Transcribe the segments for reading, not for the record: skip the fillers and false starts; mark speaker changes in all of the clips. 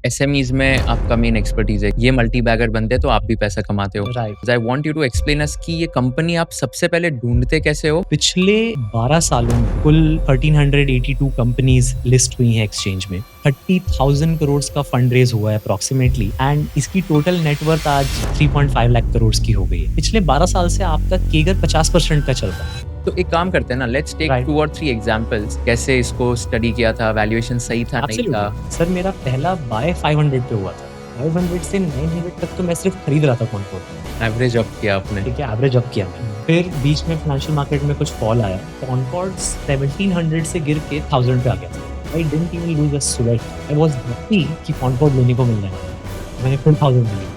Speaker 1: SMEs में आपका main expertise है। ये मल्टी बैगर बनते हैं तो आप भी पैसा कमाते हो।
Speaker 2: Right.
Speaker 1: I want you to explain us कि ये कंपनी आप सबसे पहले ढूँढते कैसे हो?
Speaker 2: पिछले 12 सालों में कुल 1382 कंपनीज लिस्ट हुई हैं एक्सचेंज में। 30,000 करोड़ का फंड रेज हुआ है अप्रॉक्सीमेटली एंड इसकी टोटल नेटवर्थ आज 3.5 लाख करोड़ की हो गई है। पिछले 12 साल से आपका केगर 50% का चल रहा है।
Speaker 1: तो एक काम करते हैं ना, लेट्स टेक
Speaker 2: Right.
Speaker 1: 2 और 3 एग्जांपल्स। कैसे इसको स्टडी किया था? वैल्यूएशन सही था, नहीं था?
Speaker 2: एब्सोल्युटली सर, मेरा पहला बाय 500 पे हुआ था। 500 से 900 तक तो मैं सिर्फ खरीद रहा था कॉन्कोर्ड।
Speaker 1: एवरेज अप किया आपने।
Speaker 2: ठीक है, एवरेज अप किया मैंने। फिर बीच में फाइनेंशियल मार्केट में कुछ फॉल आया, कॉन्कॉर्ड 1700 से गिर के 1000 पे आ गया था। I didn't even lose a sweat. I was happy कि कॉन्कॉर्ड लेने को मिल रहा है। मैंने फिर 1000 लिया।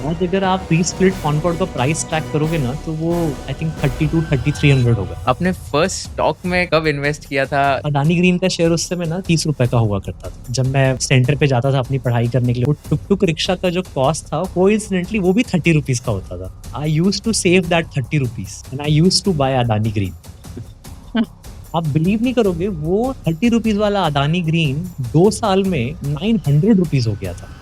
Speaker 2: आज अगर आप प्री स्प्लिट कॉन्कॉर्ड का प्राइस ट्रैक करोगे ना तो वो आई थिंक 32-3300 होगा।
Speaker 1: आपने फर्स्ट स्टॉक में कब इन्वेस्ट किया था?
Speaker 2: अडानी ग्रीन का शेयर उस समय ना 30 रुपए का हुआ करता था। जब मैं सेंटर पे जाता था अपनी पढ़ाई करने के लिए, वो टुक टुक रिक्शा का जो कॉस्ट था कोइंसिडेंटली वो भी 30 रुपीज का होता था। I used to save that 30 rupees and I used to buy Adani green. आप बिलीव नहीं करोगे, वो 30 रुपीज वाला अडानी ग्रीन 2 साल में 900 रुपीज हो गया था।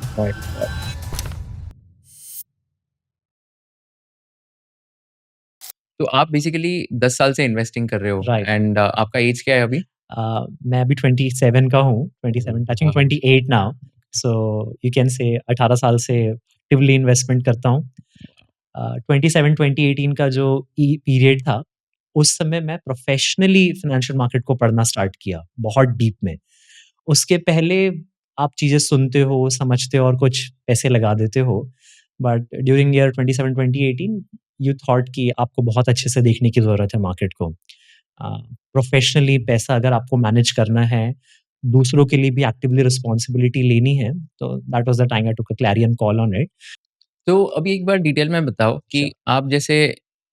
Speaker 1: तो आप बेसिकली 10 साल से इन्वेस्टिंग कर रहे हो
Speaker 2: राइट।
Speaker 1: एंड आपका एज क्या है अभी?
Speaker 2: मैं अभी 27 का हूँ, 27 touching 28 now. So you can से 18 साल से एक्टिवली इन्वेस्टमेंट करता हूँ। 27-2018 का जो पीरियड था, उस समय मैं प्रोफेशनली फाइनेंशियल मार्केट को पढ़ना स्टार्ट किया, बहुत डीप में। उसके पहले आप चीज़ें सुनते हो, समझते हो और कुछ पैसे लगा देते हो। But during year 27-2018 you thought कि आपको बहुत अच्छे से देखने की ज़रूरत है मार्केट को। प्रोफेशनली पैसा अगर आपको मैनेज करना है, दूसरों के लिए भी एक्टिवली रिस्पॉन्सिबिलिटी लेनी है, तो that was the time I टूक अ क्लैरियन कॉल ऑन इट।
Speaker 1: तो अभी एक बार डिटेल में बताओ कि
Speaker 2: श्योर।
Speaker 1: आप जैसे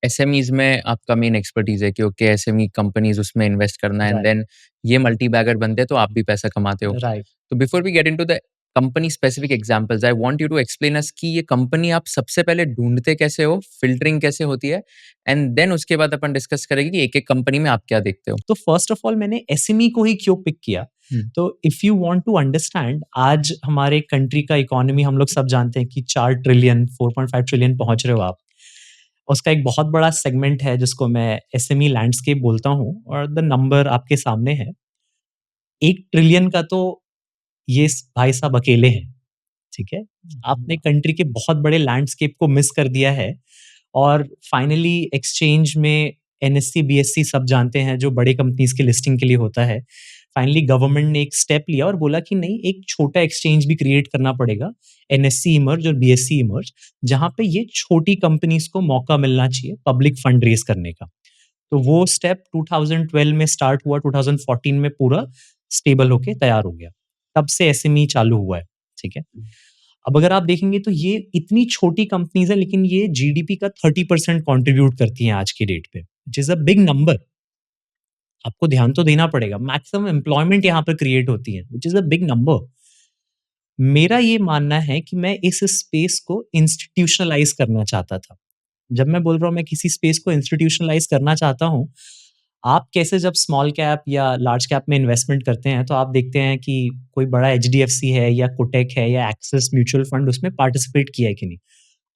Speaker 1: एसएमईज़ में आपका मेन एक्सपर्टीज़ है कि ओके एसएमई कंपनीज़ उसमें इन्वेस्ट करना है एंड
Speaker 2: राइट,
Speaker 1: देन ये मल्टी बैगर बनते हैं तो आप भी पैसा कमाते हो।
Speaker 2: राइट।
Speaker 1: तो before we get into the company specific examples, I want you to explain us कि ये कंपनी आप सबसे पहले ढूँढते कैसे हो? फ़िल्टरिंग कैसे होती है? एंड देन उसके बाद अपन डिस्कस करेंगे कि एक-एक कंपनी में आप क्या देखते हो?
Speaker 2: तो फर्स्ट ऑफ ऑल मैंने एसएमई को ही क्यों पिक किया?
Speaker 1: हुँ।
Speaker 2: तो if you want to understand, आज हमारे कंट्री का इकोनॉमी हम लोग सब जानते हैं कि 4 ट्रिलियन 4.5 ट्रिलियन पहुंच रहे हो आप। उसका एक बहुत बड़ा सेगमेंट है जिसको मैं एसएमई लैंडस्केप बोलता हूँ और द नंबर आपके सामने है। 1 ट्रिलियन का तो ये भाई साहब अकेले हैं। ठीक है? आपने कंट्री के बहुत बड़े लैंडस्केप को मिस कर दिया है और फाइनली एक्सचेंज में एनएससी, बीएससी सब जानते हैं जो बड़े कंपनीज़ की लिस्टिंग के लिए होता है। फाइनली गवर्नमेंट ने एक स्टेप लिया और बोला कि नहीं, एक छोटा एक्सचेंज भी क्रिएट करना पड़ेगा, एनएससी इमर्ज और बीएससी इमर्ज, जहाँ पे ये छोटी कंपनीज़ को मौका मिलना चाहिए पब्लिक फंड रेज़ करने का। तो वो स्टेप 2012 में स्टार्ट हुआ, 2014 में पूरा स्टेबल होके तैयार हो गया। तब से एसएमई चालू हुआ है, ठीक है? अब अगर आप देखेंगे तो ये इतनी छोटी कंपनीज़ हैं लेकिन ये जीडीपी का 30% कंट्रीब्यूट करती हैं आज की डेट पे, which is a big number. आपको ध्यान तो देना पड़ेगा। मैक्सिमम एम्प्लॉयमेंट यहाँ पर क्रिएट होती है, which is a big number. मेरा ये मानना है कि मैं इस स्पेस को इंस्टीट्यूशनलाइज़ करना चाहता था। जब मैं बोल रहा हूँ मैं किसी स्पेस को इंस्टीट्यूशनलाइज़ करना चाहता हूँ, आप कैसे जब स्मॉल कैप या लार्ज कैप में इन्वेस्टमेंट करते हैं, तो आप देखते हैं कि कोई बड़ा एचडीएफसी है या कोटक है या एक्सिस म्यूचुअल फंड उसमें पार्टिसिपेट किया है कि नहीं।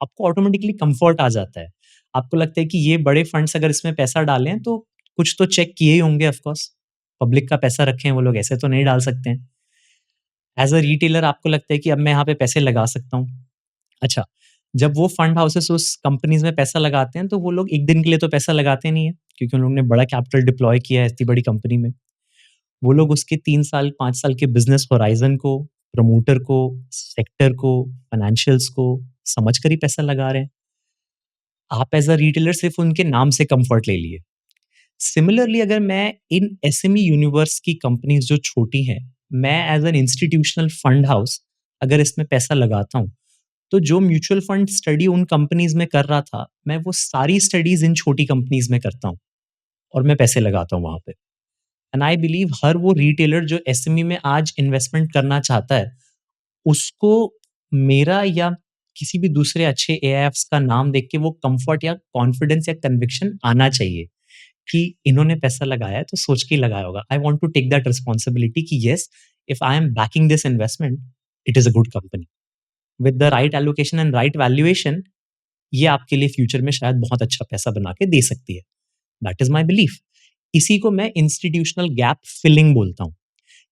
Speaker 2: आपको ऑटोमेटिकली कंफर्ट आ जाता है। आपको लगता है कि ये बड़े फंड्स अगर इसमें पैसा डालें, तो कुछ तो चेक किए ही होंगे ऑफ कोर्स। पब्लिक का पैसा रखे हैं वो लोग, ऐसे तो नहीं डाल सकते हैं। एज़ अ रिटेलर आपको लगता है कि अब मैं यहाँ पे पैसे लगा सकता हूँ। अच्छा, जब वो फंड हाउसेस उस कंपनीज़ में पैसा लगाते हैं, तो वो लोग 1 दिन के लिए तो पैसा लगाते नहीं हैं, क्योंकि उन लोगों ने बड़ा कैपिटल डिप्लॉय किया है इतनी बड़ी कंपनी में। वो लोग उसके 3 साल, 5 साल के बिज़नेस होराइज़न को, प्रमोटर को, सेक्टर को, फाइनेंशियल्स को समझ कर ही पैसा लगा रहे हैं। आप एज़ अ रिटेलर सिर्फ़ उनके नाम से कम्फर्ट ले लिए। सिमिलरली अगर मैं इन एसएमई यूनिवर्स की कंपनीज़ जो छोटी हैं, मैं as an institutional fund house अगर इसमें पैसा लगाता हूँ, तो जो म्यूचुअल फंड स्टडी उन कंपनीज़ में कर रहा था, मैं वो सारी स्टडीज़ इन छोटी कंपनीज़ में करता हूँ और मैं पैसे लगाता हूँ वहाँ पे। एंड आई बिलीव हर वो रिटेलर जो एसएमई में आज इन्वेस्टमेंट करना चाहता है, उसको मेरा या किसी भी दूसरे अच्छे एआईएफ्स का नाम देख के वो कम्फर्ट या कॉन्फिडेंस या कन्विक्शन आना चाहिए कि इन्होंने पैसा लगाया है तो सोच के ही लगाया होगा। I want to take that responsibility कि yes, if I am backing this investment, it is a good company. With the right allocation and right valuation, ये आपके लिए फ्यूचर में शायद बहुत अच्छा पैसा बना के दे सकती है। That is my belief. इसी को मैं इंस्टीट्यूशनल गैप फिलिंग बोलता हूँ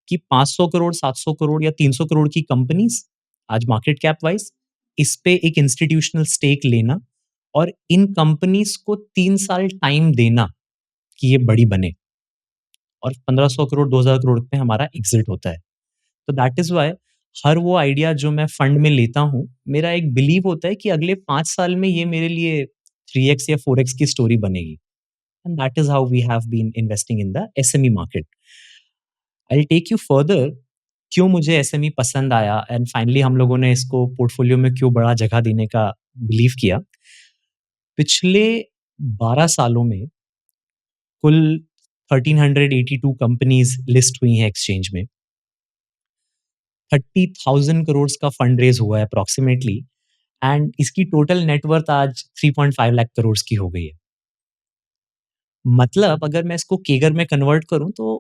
Speaker 2: कि 500 करोड़, 700 करोड़ या 300 करोड़ की कंपनीज़ आज मार्केट कैप वाइज़, इस पे एक इंस्टीट्यूशनल स्टेक लेना और इन कंपनीज़ को 3 साल टाइम देना कि ये बड़ी बने, और 1500 करोड़, 2000 करोड़ पे हमारा एग्ज़िट होता है। तो दैट इज़ व्हाई हर वो आइडिया जो मैं फंड में लेता हूँ, मेरा एक बिलीव होता है कि अगले 5 साल में ये मेरे लिए 3x या 4x की स्टोरी बनेगी। And that is how we have been investing in the SME market. I will take you further, क्यों मुझे एसएमई पसंद आया एंड फाइनली हम लोगों ने इसको पोर्टफोलियो में क्यों बड़ा जगह देने का बिलीव किया। पिछले 12 सालों में कुल 1382 कंपनीज़ लिस्ट हुई हैं एक्सचेंज में। 30,000 करोड़ का फंड रेज़ हुआ है अप्रॉक्सिमेटली, एंड इसकी टोटल नेटवर्थ आज 3.5 लाख करोड़ की हो गई है। मतलब अगर मैं इसको केगर में कन्वर्ट करूँ तो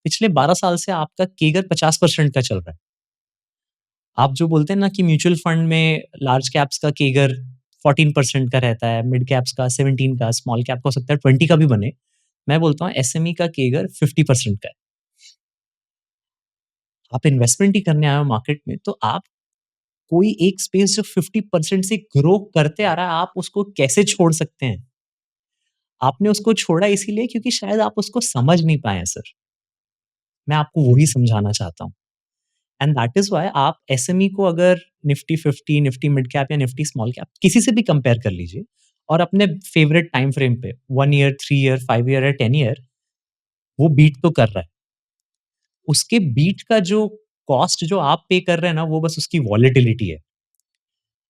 Speaker 2: पिछले 12 साल से आपका केगर 50% का चल रहा है। आप जो बोलते हैं ना कि म्यूचुअल फंड में लार्ज कैप्स का केगर 14% का रहता है, मिड कैप्स का 17 का, स्मॉल कैप का हो सकता है 20 का भी बने। मैं बोलता हूँ एसएमई का केगर 50% का है। आप इन्वेस्टमेंट ही करने आए हो मार्केट में, तो आप कोई एक स्पेस जो 50% से ग्रो करते आ रहा है, आप उसको कैसे छोड़ सकते हैं? आपने उसको छोड़ा इसीलिए क्योंकि शायद आप उसको समझ नहीं पाए हैं सर। मैं आपको वही समझाना चाहता हूँ। एंड दैट इज़ व्हाई आप एसएमई को अगर निफ्टी 50, निफ्टी मिड कैप या निफ्टी स्मॉल कैप किसी से भी कंपेयर कर लीजिए और अपने फेवरेट टाइम फ्रेम पे 1 ईयर, 3 ईयर, 5 ईयर या 10 ईयर, वो बीट तो कर रहा है। उसके बीट का जो कॉस्ट जो आप पे कर रहे हैं ना, वो बस उसकी वॉलेटिलिटी है।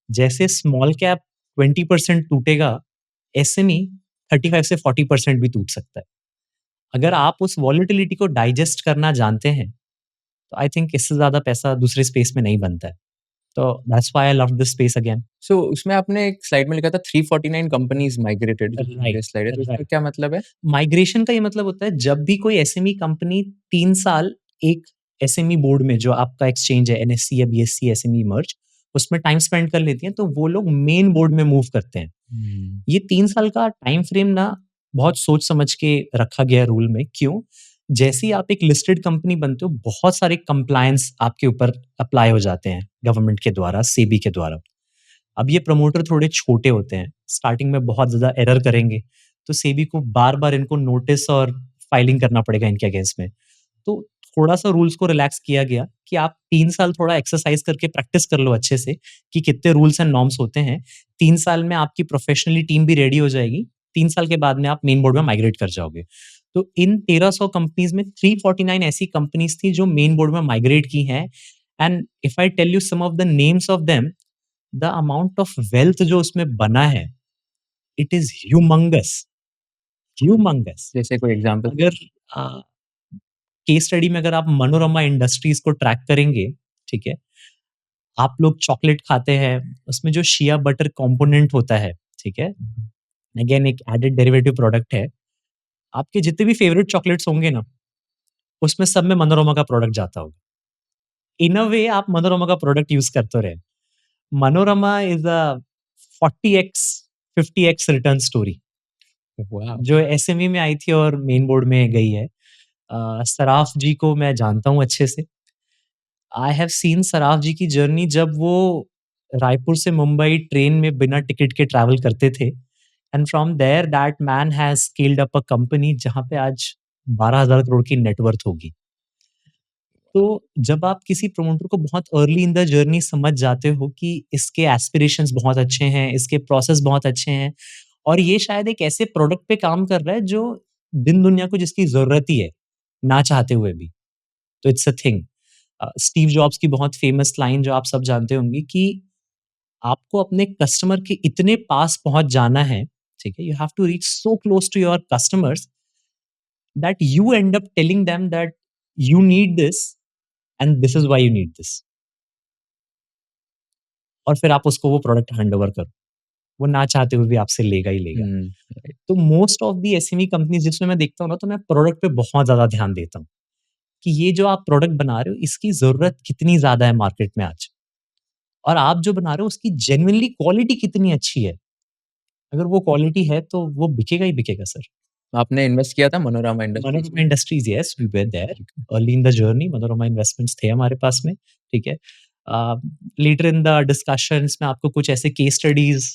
Speaker 2: जैसे स्मॉल कैप 20% टूटेगा, एसएमई 35 से 40% भी टूट सकता है। अगर आप उस वॉलेटिलिटी को डाइजेस्ट करना जानते हैं, तो आई थिंक इससे ज़्यादा पैसा दूसरे स्पेस में नहीं बनता है। तो that's why I love this space again.
Speaker 1: So उसमें आपने एक स्लाइड में लिखा था 349 कंपनीज़ माइग्रेटेड, जो
Speaker 2: राइट,
Speaker 1: मेरे स्लाइड है, तो उसका
Speaker 2: राइट।
Speaker 1: क्या मतलब है?
Speaker 2: माइग्रेशन का ये मतलब होता है जब भी कोई एसएमई कंपनी 3 साल एक एसएमई बोर्ड में, जो आपका एक्सचेंज है एनएससी या बीएससी एसएमई मर्ज, उसमें टाइम स्पेंड कर लेती हैं, तो वो लोग मेन बोर्ड में मूव करते हैं।
Speaker 1: हुँ।
Speaker 2: ये 3 साल का टाइम फ्रेम ना बहुत सोच समझ के रखा गया है रूल में। क्यों? जैसे ही आप एक लिस्टेड कंपनी बनते हो, बहुत सारे कंप्लायंस आपके ऊपर अप्लाई हो जाते हैं गवर्नमेंट के द्वारा, सेबी के द्वारा। अब ये प्रमोटर थोड़े छोटे होते हैं, स्टार्टिंग में बहुत ज़्यादा एरर करेंगे, तो सेबी को बार-बार इनको नोटिस और फाइलिंग करना पड़ेगा इनके अगेंस्ट में। तो थोड़ा-सा रूल्स को रिलैक्स किया गया कि आप 3 साल थोड़ा एक्सरसाइज़ करके प्रैक्टिस कर लो अच्छे से कि कितने रूल्स एंड नॉर्म्स होते हैं। 3 साल में आपकी प्रोफेशनली टीम भी रेडी हो जाएगी। 3 साल के बाद में आप मेन बोर्ड में माइग्रेट कर जाओगे। तो इन 1300 कंपनीज़ में 349 ऐसी कंपनीज़ थी जो मेन बोर्ड में माइग्रेट की हैं, and if I tell you some of the names of them, the amount of wealth जो उसमें बना है, इट इज़ ह्यूमंगस, ह्यूमंगस।
Speaker 1: जैसे कोई एग्ज़ाम्पल?
Speaker 2: अगर अ, केस स्टडी में अगर आप मनोरमा इंडस्ट्रीज़ को ट्रैक करेंगे, ठीक है? आप लोग चॉकलेट खाते हैं, उसमें जो शिया बटर कंपोनेंट होता है, ठीक है? अगेन एक एडेड डेरिवेटिव प्रोडक्ट है। आपके जितने भी फेवरेट चॉकलेट्स होंगे ना, उसमें सब में मनोरमा का प्रोडक्ट जाता होगा। इन अ वे आप मनोरमा का प्रोडक्ट यूज़ करते रहे। Manorama is a 40x, 50x return story,
Speaker 1: wow!
Speaker 2: जो एसएमई में आई थी और मेन बोर्ड में गई है। सराफ जी को मैं जानता हूँ अच्छे से। आई हैव सीन सराफ जी की जर्नी जब वो रायपुर से मुंबई ट्रेन में बिना टिकट के ट्रैवल करते थे, and from there that man has scaled up a company जहाँ पे आज 12,000 करोड़ की नेटवर्थ होगी। तो जब आप किसी प्रमोटर को बहुत अर्ली इन द जर्नी समझ जाते हो कि इसके एस्पिरेशंस बहुत अच्छे हैं, इसके प्रोसेस बहुत अच्छे हैं, और ये शायद एक ऐसे प्रोडक्ट पे काम कर रहा है जो दिन दुनिया को जिसकी ज़रूरत ही है, ना चाहते हुए भी। तो it's a thing. Steve jobs की बहुत फेमस लाइन जो आप सब जानते होंगे कि आपको अपने कस्टमर के इतने पास पहुँच जाना है, ठीक है? You have to reach so close to your customers that you end up telling them that you need this and this is why you need this, और फिर आप उसको वो प्रोडक्ट हैंड ओवर करो। वो ना चाहते हुए भी आपसे लेगा ही लेगा।
Speaker 1: हुँ, राइट।
Speaker 2: तो most of the SME companies जिसमें मैं देखता हूँ ना, तो मैं प्रोडक्ट पे बहुत ज़्यादा ध्यान देता हूँ कि ये जो आप प्रोडक्ट बना रहे हो इसकी ज़रूरत कितनी ज़्यादा है मार्केट में आज? और आप जो बना रहे हो उसकी जेन्युइनली क्वालिटी कितनी अच्छी है? अगर वो क्वालिटी है तो वो बिकेगा ही बिकेगा सर।
Speaker 1: आपने इन्वेस्ट किया था मनोरमा इंडस्ट्रीज
Speaker 2: मनोरमा
Speaker 1: में?
Speaker 2: Industries yes, we were there early in the journey Manorama investments थे हमारे पास में, ठीक है? Uh, later in the discussions मैं आपको कुछ ऐसे case studies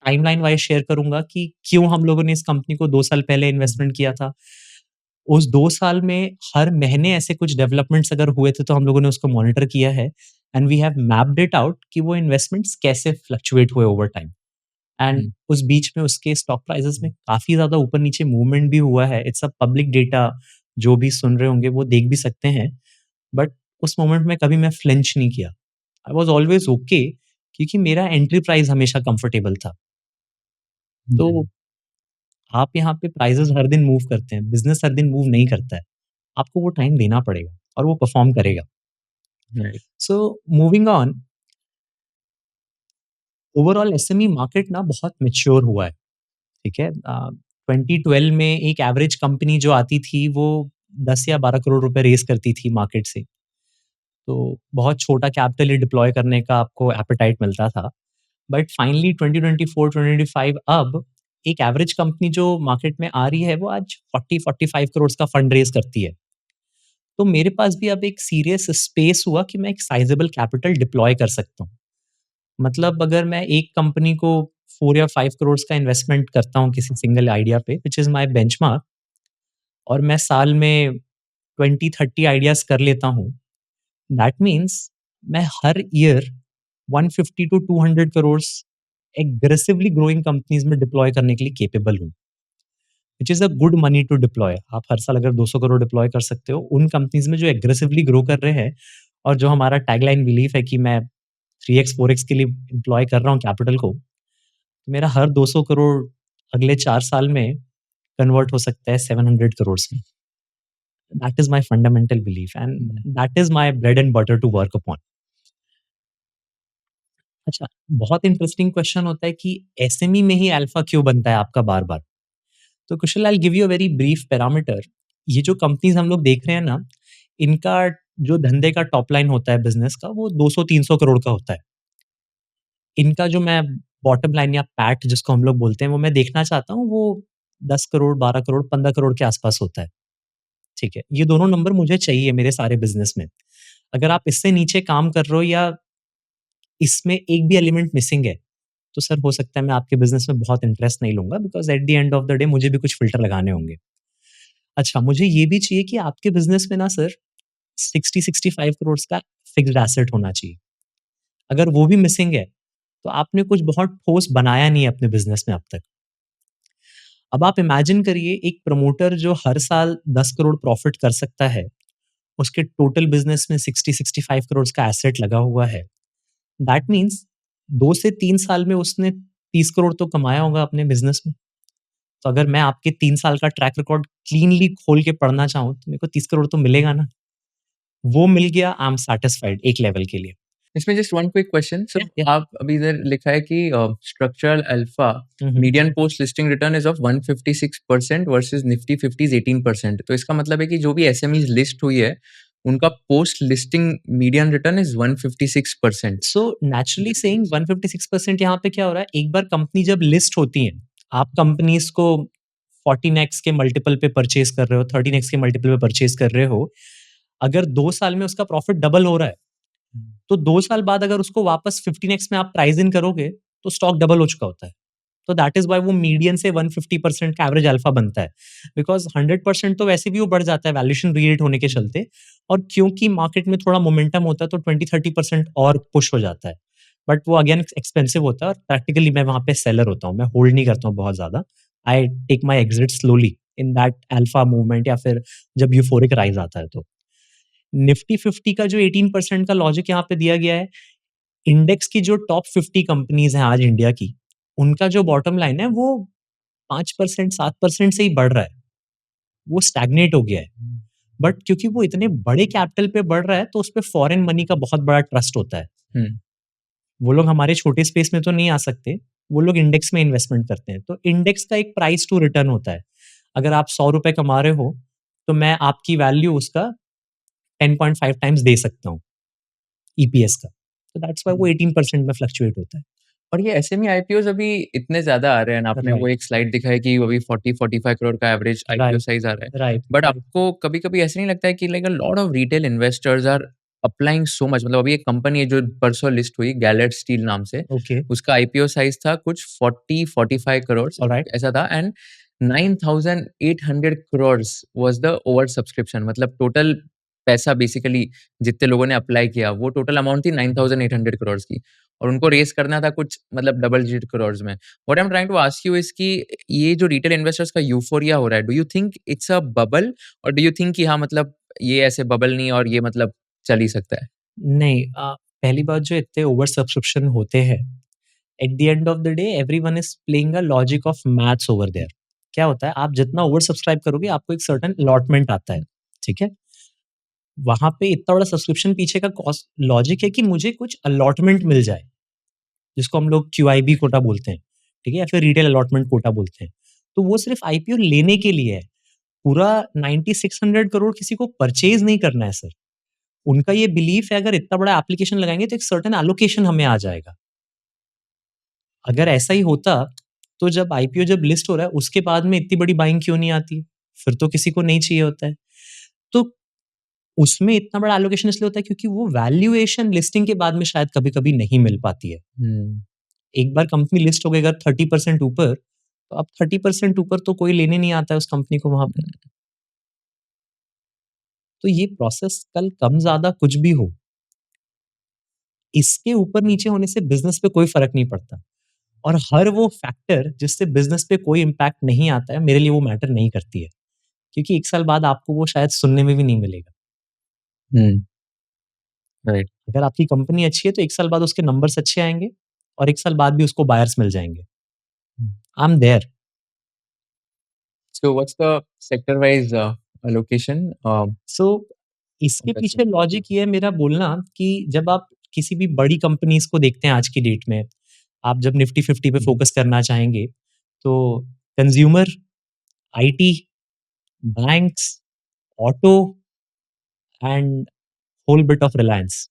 Speaker 2: timeline wise share करूँगा कि क्यों हम लोगों ने इस कंपनी को 2 साल पहले इन्वेस्टमेंट किया था। उस 2 साल में हर महीने ऐसे कुछ डेवलपमेंट्स अगर हुए थे तो हम लोगों ने उसको मॉनिटर किया है and we have mapped it out कि वो इन्वेस्टमेंट्स कैसे फ्लक्चुएट हुए ओवर टाइम। एंड
Speaker 1: हुँ,
Speaker 2: उस बीच में उसके स्टॉक प्राइसेस में काफ़ी ज़्यादा ऊपर-नीचे मूवमेंट भी हुआ है। इट्स अ पब्लिक डेटा, जो भी सुन रहे होंगे वो देख भी सकते हैं। बट उस मोमेंट में कभी मैं फ्लिंच नहीं किया। आई वाज़ ऑलवेज़ ओके क्योंकि मेरा एंट्री प्राइस हमेशा कंफर्टेबल था। तो
Speaker 1: हुँ,
Speaker 2: आप यहाँ पे प्राइसेस हर दिन मूव करते हैं, बिज़नेस हर दिन मूव नहीं करता है। आपको वो टाइम देना पड़ेगा और वो परफ़ॉर्म करेगा।
Speaker 1: Right.
Speaker 2: So moving on, overall SME market ना बहुत मैच्योर हुआ है, ठीक है? 2012 में एक एवरेज कंपनी जो आती थी वो 10 या 12 करोड़ रुपए रेज़ करती थी मार्केट से। तो बहुत छोटा कैपिटल ही डिप्लॉय करने का आपको एपेटाइट मिलता था। बट फाइनली 2024-2025 अब एक एवरेज कंपनी जो मार्केट में आ रही है वो आज 40-45 करोड़ का फंड रेज़ करती है। तो मेरे पास भी अब एक सीरियस स्पेस हुआ कि मैं एक साइज़ेबल कैपिटल डिप्लॉय कर सकता हूँ। मतलब अगर मैं एक कंपनी को 4 या 5 करोड़ का इन्वेस्टमेंट करता हूँ किसी सिंगल आइडिया पे व्हिच इज़ माय बेंचमार्क और मैं साल में 20-30 आइडियाज़ कर लेता हूँ, दैट मीन्स मैं हर year 150 to 200 crore aggressively growing companies में डिप्लॉय करने के लिए कैपेबल हूँ, which is a good money to deploy. आप हर साल अगर 200 करोड़ डिप्लॉय कर सकते हो, उन कंपनीज़ में जो एग्रेसिवली ग्रो कर रहे हैं और जो हमारा टैगलाइन बिलीफ है कि मैं 3x 4x के लिए एम्प्लॉय कर रहा हूँ कैपिटल को, मेरा हर 200 करोड़ अगले 4 साल में कन्वर्ट हो सकता है 700 करोड़ में। That is my fundamental belief and
Speaker 1: hmm,
Speaker 2: that is my bread and butter to work upon. अच्छा, बहुत इंटरेस्टिंग क्वेश्चन होता है कि एसएमई में ही अल्फा क्यों बनता है आपका बार-बार? तो Kushal I will give you a very brief parameter. ये जो कंपनीज़ हम लोग देख रहे हैं ना, इनका जो धंधे का टॉप लाइन होता है बिज़नेस का वो 200-300 करोड़ का होता है। इनका जो मैं बॉटम लाइन या पैट जिसको हम लोग बोलते हैं वो मैं देखना चाहता हूँ वो 10 करोड़, 12 करोड़, 15 करोड़ के आस-पास होता है। ठीक है? ये दोनों नंबर मुझे चाहिए मेरे सारे बिज़नेस में। अगर आप इससे नीचे काम कर रहे हो या इसमें एक भी एलिमेंट मिसिंग है, तो सर हो सकता है मैं आपके बिज़नेस में बहुत इंटरेस्ट नहीं लूँगा because at the end of the day मुझे भी कुछ फ़िल्टर लगाने होंगे। अच्छा, मुझे ये भी चाहिए कि आपके बिज़नेस में ना सर 60-65 करोड़ का फिक्स्ड एसेट होना चाहिए। अगर वो भी मिसिंग है, तो आपने कुछ बहुत ठोस बनाया नहीं है अपने बिज़नेस में अब तक। अब आप इमेजिन करिए एक प्रमोटर जो हर साल 10 करोड़ प्रॉफ़िट कर सकता है, उसके टोटल बिज़नेस में 60-65 करोड़ का एसेट लगा हुआ है। दैट मीन्स 2 से 3 साल में उसने 30 करोड़ तो कमाया होगा अपने बिज़नेस में। तो अगर मैं आपके 3 साल का ट्रैक रिकॉर्ड क्लीनली खोल के पढ़ना चाहूँ, तो मेरे को 30 करोड़ तो मिलेगा ना। वो मिल गया, आई एम सैटिस्फाइड एक लेवल के लिए।
Speaker 1: इसमें जस्ट वन क्विक क्वेश्चन। सो
Speaker 2: या, या।
Speaker 1: आप अभी इधर लिखा है कि structural alpha
Speaker 2: hmm, hmm.
Speaker 1: Median post listing return is of 156% versus Nifty 50 18%। तो इसका मतलब है कि जो भी एसएमईज़ लिस्ट हुई है, उनका post listing median return is 156%।
Speaker 2: So naturally saying 156% यहाँ पे क्या हो रहा है, एक बार कंपनी जब लिस्ट होती है, आप कंपनीज़ को 14x के मल्टीपल पे परचेज़ कर रहे हो, 13x के मल्टीपल पे परचेज़ कर रहे हो। अगर 2 साल में उसका प्रॉफिट डबल हो रहा है, तो 2 साल बाद अगर उसको वापस 15x में आप प्राइस इन करोगे, तो स्टॉक डबल हो चुका होता है। तो दैट इज़ व्हाई वो मीडियन से 150% का एवरेज अल्फा बनता है। बिकॉज़ 100% तो वैसे भी वो बढ़ जाता है वैल्यूएशन रीरेट होने के चलते और क्योंकि मार्केट में थोड़ा मोमेंटम होता है तो 20-30% और पुश हो जाता है। बट वो अगेन एक्सपेंसिव होता है और प्रैक्टिकली मैं वहाँ पे सेलर होता हूँ, मैं होल्ड नहीं करता हूँ बहुत ज़्यादा। I take my exit slowly in that alpha movement या फिर जब यूफोरिक राइज़ आता है तो। निफ्टी 50 का जो 18% का लॉजिक यहाँ पे दिया गया है, इंडेक्स की जो टॉप 50 कंपनीज़ हैं आज इंडिया की, उनका जो बॉटम लाइन है वो 5% 7% से ही बढ़ रहा है, वो स्टैग्नेट हो गया है। बट क्योंकि वो इतने बड़े कैपिटल पे बढ़ रहा है, तो उसपे फॉरेन मनी का बहुत बड़ा ट्रस्ट होता है।
Speaker 1: हुँ,
Speaker 2: वो लोग हमारे छोटे स्पेस में तो नहीं आ सकते, वो लोग इंडेक्स में इन्वेस्टमेंट करते हैं। तो इंडेक्स का एक प्राइस टू रिटर्न होता है। अगर आप ₹100 कमा रहे हो, तो मैं आपकी वैल्यू उसका 10.5 टाइम्स दे सकता हूँ ईपीएस का। तो दैट्स व्हाई वो
Speaker 1: हुँ।
Speaker 2: 18% में फ्लक्चुएट होता है।
Speaker 1: और ये एसएमई आईपीओज़ अभी इतने ज़्यादा आ रहे हैं ना, आपने वो
Speaker 2: राइट,
Speaker 1: एक स्लाइड दिखाई कि अभी 40-45 करोड़ का एवरेज आईपीओ
Speaker 2: राइट,
Speaker 1: साइज़ आ रहा है।
Speaker 2: Right,
Speaker 1: but
Speaker 2: right.
Speaker 1: आपको कभी-कभी ऐसा नहीं लगता है कि like a lot of retail investors are applying so much, मतलब अभी एक कंपनी है जो परसों लिस्ट हुई गैलेट स्टील नाम से,
Speaker 2: ओके,
Speaker 1: उसका आईपीओ साइज़ था कुछ 40-45 करोड़
Speaker 2: ऑलराइट,
Speaker 1: ऐसा था, and 9800 crores was the over subscription, मतलब टोटल पैसा बेसिकली जितने लोगों ने अप्लाई किया, वो टोटल अमाउंट थी 9800 करोड़ की। और उनको रेज़ करना था कुछ मतलब डबल डिजिट करोर्स में। What I am trying to ask you is कि ये जो रिटेल इन्वेस्टर्स का यूफोरिया हो रहा है, do you think it's a bubble, और डू यू थिंक कि हाँ, मतलब ये ऐसे बबल नहीं है और ये मतलब चल ही सकता है?
Speaker 2: नहीं पहली बात जो इतने ओवर सब्सक्रिप्शन होते हैं, at the end of the day everyone is playing a logic of maths over there. क्या होता है, आप जितना ओवर सब्सक्राइब करोगे, आपको एक सर्टेन अलॉटमेंट आता है, ठीक है? वहाँ पे इतना बड़ा सब्सक्रिप्शन पीछे का कॉस्ट लॉजिक है कि मुझे कुछ अलॉटमेंट मिल जाए, जिसको हम लोग क्यूआईबी कोटा बोलते हैं, ठीक है? या फिर रिटेल अलॉटमेंट कोटा बोलते हैं। तो वो सिर्फ़ आईपीओ लेने के लिए है। पूरा 9600 करोड़ किसी को परचेज़ नहीं करना है सर। उनका ये बिलीफ है, अगर इतना बड़ा एप्लीकेशन लगाएँगे तो एक सर्टेन एलोकेशन हमें आ जाएगा। अगर ऐसा ही होता, तो जब आईपीओ जब लिस्ट हो रहा है, उसके बाद में इतनी बड़ी बाइंग क्यों नहीं आती? फिर तो किसी को नहीं चाहिए होता है। तो उसमें इतना बड़ा एलोकेशन इसलिए होता है क्योंकि वो वैल्यूएशन लिस्टिंग के बाद में शायद कभी-कभी नहीं मिल पाती है।
Speaker 1: हुँ,
Speaker 2: एक बार कंपनी लिस्ट हो गई अगर 30% ऊपर, तो अब 30% ऊपर तो कोई लेने नहीं आता है उस कंपनी को वहाँ पे। तो ये प्रोसेस कल कम ज़्यादा कुछ भी हो, इसके ऊपर-नीचे होने से बिज़नेस पे कोई फ़र्क नहीं पड़ता। और हर वो फैक्टर जिससे बिज़नेस पे कोई इम्पैक्ट नहीं आता है, मेरे लिए वो मैटर नहीं करती है। क्योंकि 1 साल बाद आपको वो शायद सुनने में भी नहीं मिलेगा।
Speaker 1: हुँ, राइट।
Speaker 2: अगर आपकी कंपनी अच्छी है तो 1 साल बाद उसके नंबर्स अच्छे आएँगे और 1 साल बाद भी उसको बायर्स मिल जाएँगे। I am there.
Speaker 1: So what's the sector wise allocation
Speaker 2: so इसके पीछे
Speaker 1: इन्वेस्टमेंट?
Speaker 2: लॉजिक ये है मेरा बोलना कि जब आप किसी भी बड़ी कंपनीज़ को देखते हैं आज की डेट में, आप जब निफ्टी 50 पे फ़ोकस करना चाहेंगे, तो consumer, IT, banks, auto and whole bit of Reliance.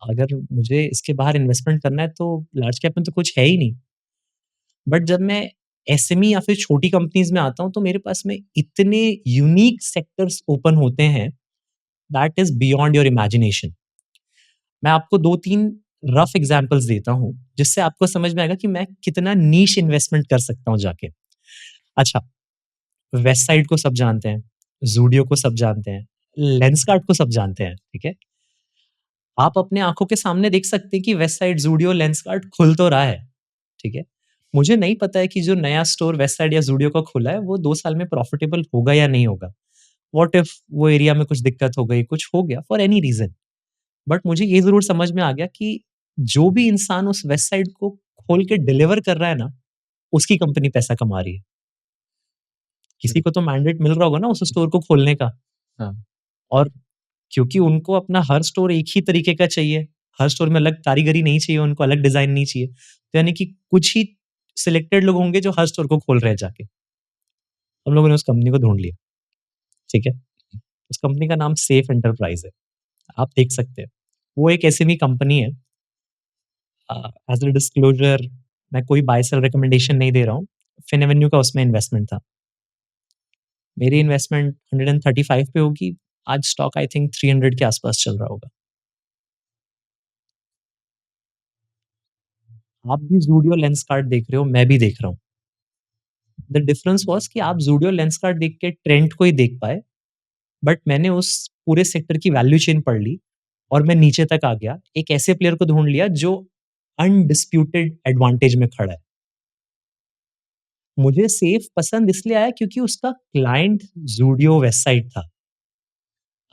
Speaker 2: अगर मुझे इसके बाहर इन्वेस्टमेंट करना है तो लार्ज कैप में तो कुछ है ही नहीं। बट जब मैं एसएमई या फिर छोटी कंपनीज़ में आता हूँ तो मेरे पास में इतने यूनिक सेक्टर्स ओपन होते हैं that is beyond your imagination. मैं आपको 2-3 रफ एग्ज़ाम्पल्स देता हूँ, जिससे आपको समझ में आएगा कि मैं कितना नीश इन्वेस्टमेंट कर सकता हूँ जाके। अच्छा, वेस्टसाइड को सब जानते हैं, ज़ूडियो को सब जानते हैं, लेंसकार्ट को सब जानते हैं, ठीक है? आप अपने आँखों के सामने देख सकते हैं कि वेस्टसाइड, ज़ूडियो, लेंसकार्ट खुल तो रहा है, ठीक है? मुझे नहीं पता है कि जो नया स्टोर वेस्टसाइड या ज़ूडियो का खुला है, वो 2 साल में प्रॉफिटेबल होगा या नहीं होगा। व्हाट इफ वो एरिया में कुछ दिक्कत हो गई, कुछ हो गया फॉर एनी रीज़न। बट मुझे ये ज़रूर समझ में आ गया कि जो भी इंसान उस वेबसाइट को खोल के डिलीवर कर रहा है ना, उसकी कंपनी पैसा कमा रही है। किसी को तो मैंडेट मिल रहा होगा ना उस स्टोर को खोलने का।
Speaker 1: हाँ,
Speaker 2: और क्योंकि उनको अपना हर स्टोर एक ही तरीके का चाहिए, हर स्टोर में अलग कारीगरी नहीं चाहिए, उनको अलग डिज़ाइन नहीं चाहिए। तो यानी कि कुछ ही सिलेक्टेड लोग होंगे जो हर स्टोर को खोल रहे हैं जाके। हम लोगों ने उस कंपनी को ढूँढ लिया, ठीक है? उस कंपनी का नाम सेफ एंटरप्राइज़ है। आप देख सकते हैं। वो एक एसएमई कंपनी है। एज़ अ डिस्क्लोज़र मैं कोई बाय सेल रिकमेंडेशन नहीं दे रहा हूँ। फिनएवेन्यू का उसमें इन्वेस्टमेंट था। मेरी इन्वेस्टमेंट 135 पे होगी। आज स्टॉक आई थिंक 300 के आसपास चल रहा होगा। आप भी ज़ूडियो लेंसकार्ट देख रहे हो, मैं भी देख रहा हूँ। द डिफरेंस वाज़ कि आप ज़ूडियो लेंसकार्ट देख के ट्रेंड को ही देख पाए, बट मैंने उस पूरे सेक्टर की वैल्यू चेन पढ़ ली और मैं नीचे तक आ गया। एक ऐसे प्लेयर को ढूँढ लिया जो अनडिस्प्यूटेड एडवांटेज में खड़ा है। मुझे सेफ पसंद इसलिए आया क्योंकि उसका क्लाइंट ज़ूडियो वेबसाइट था।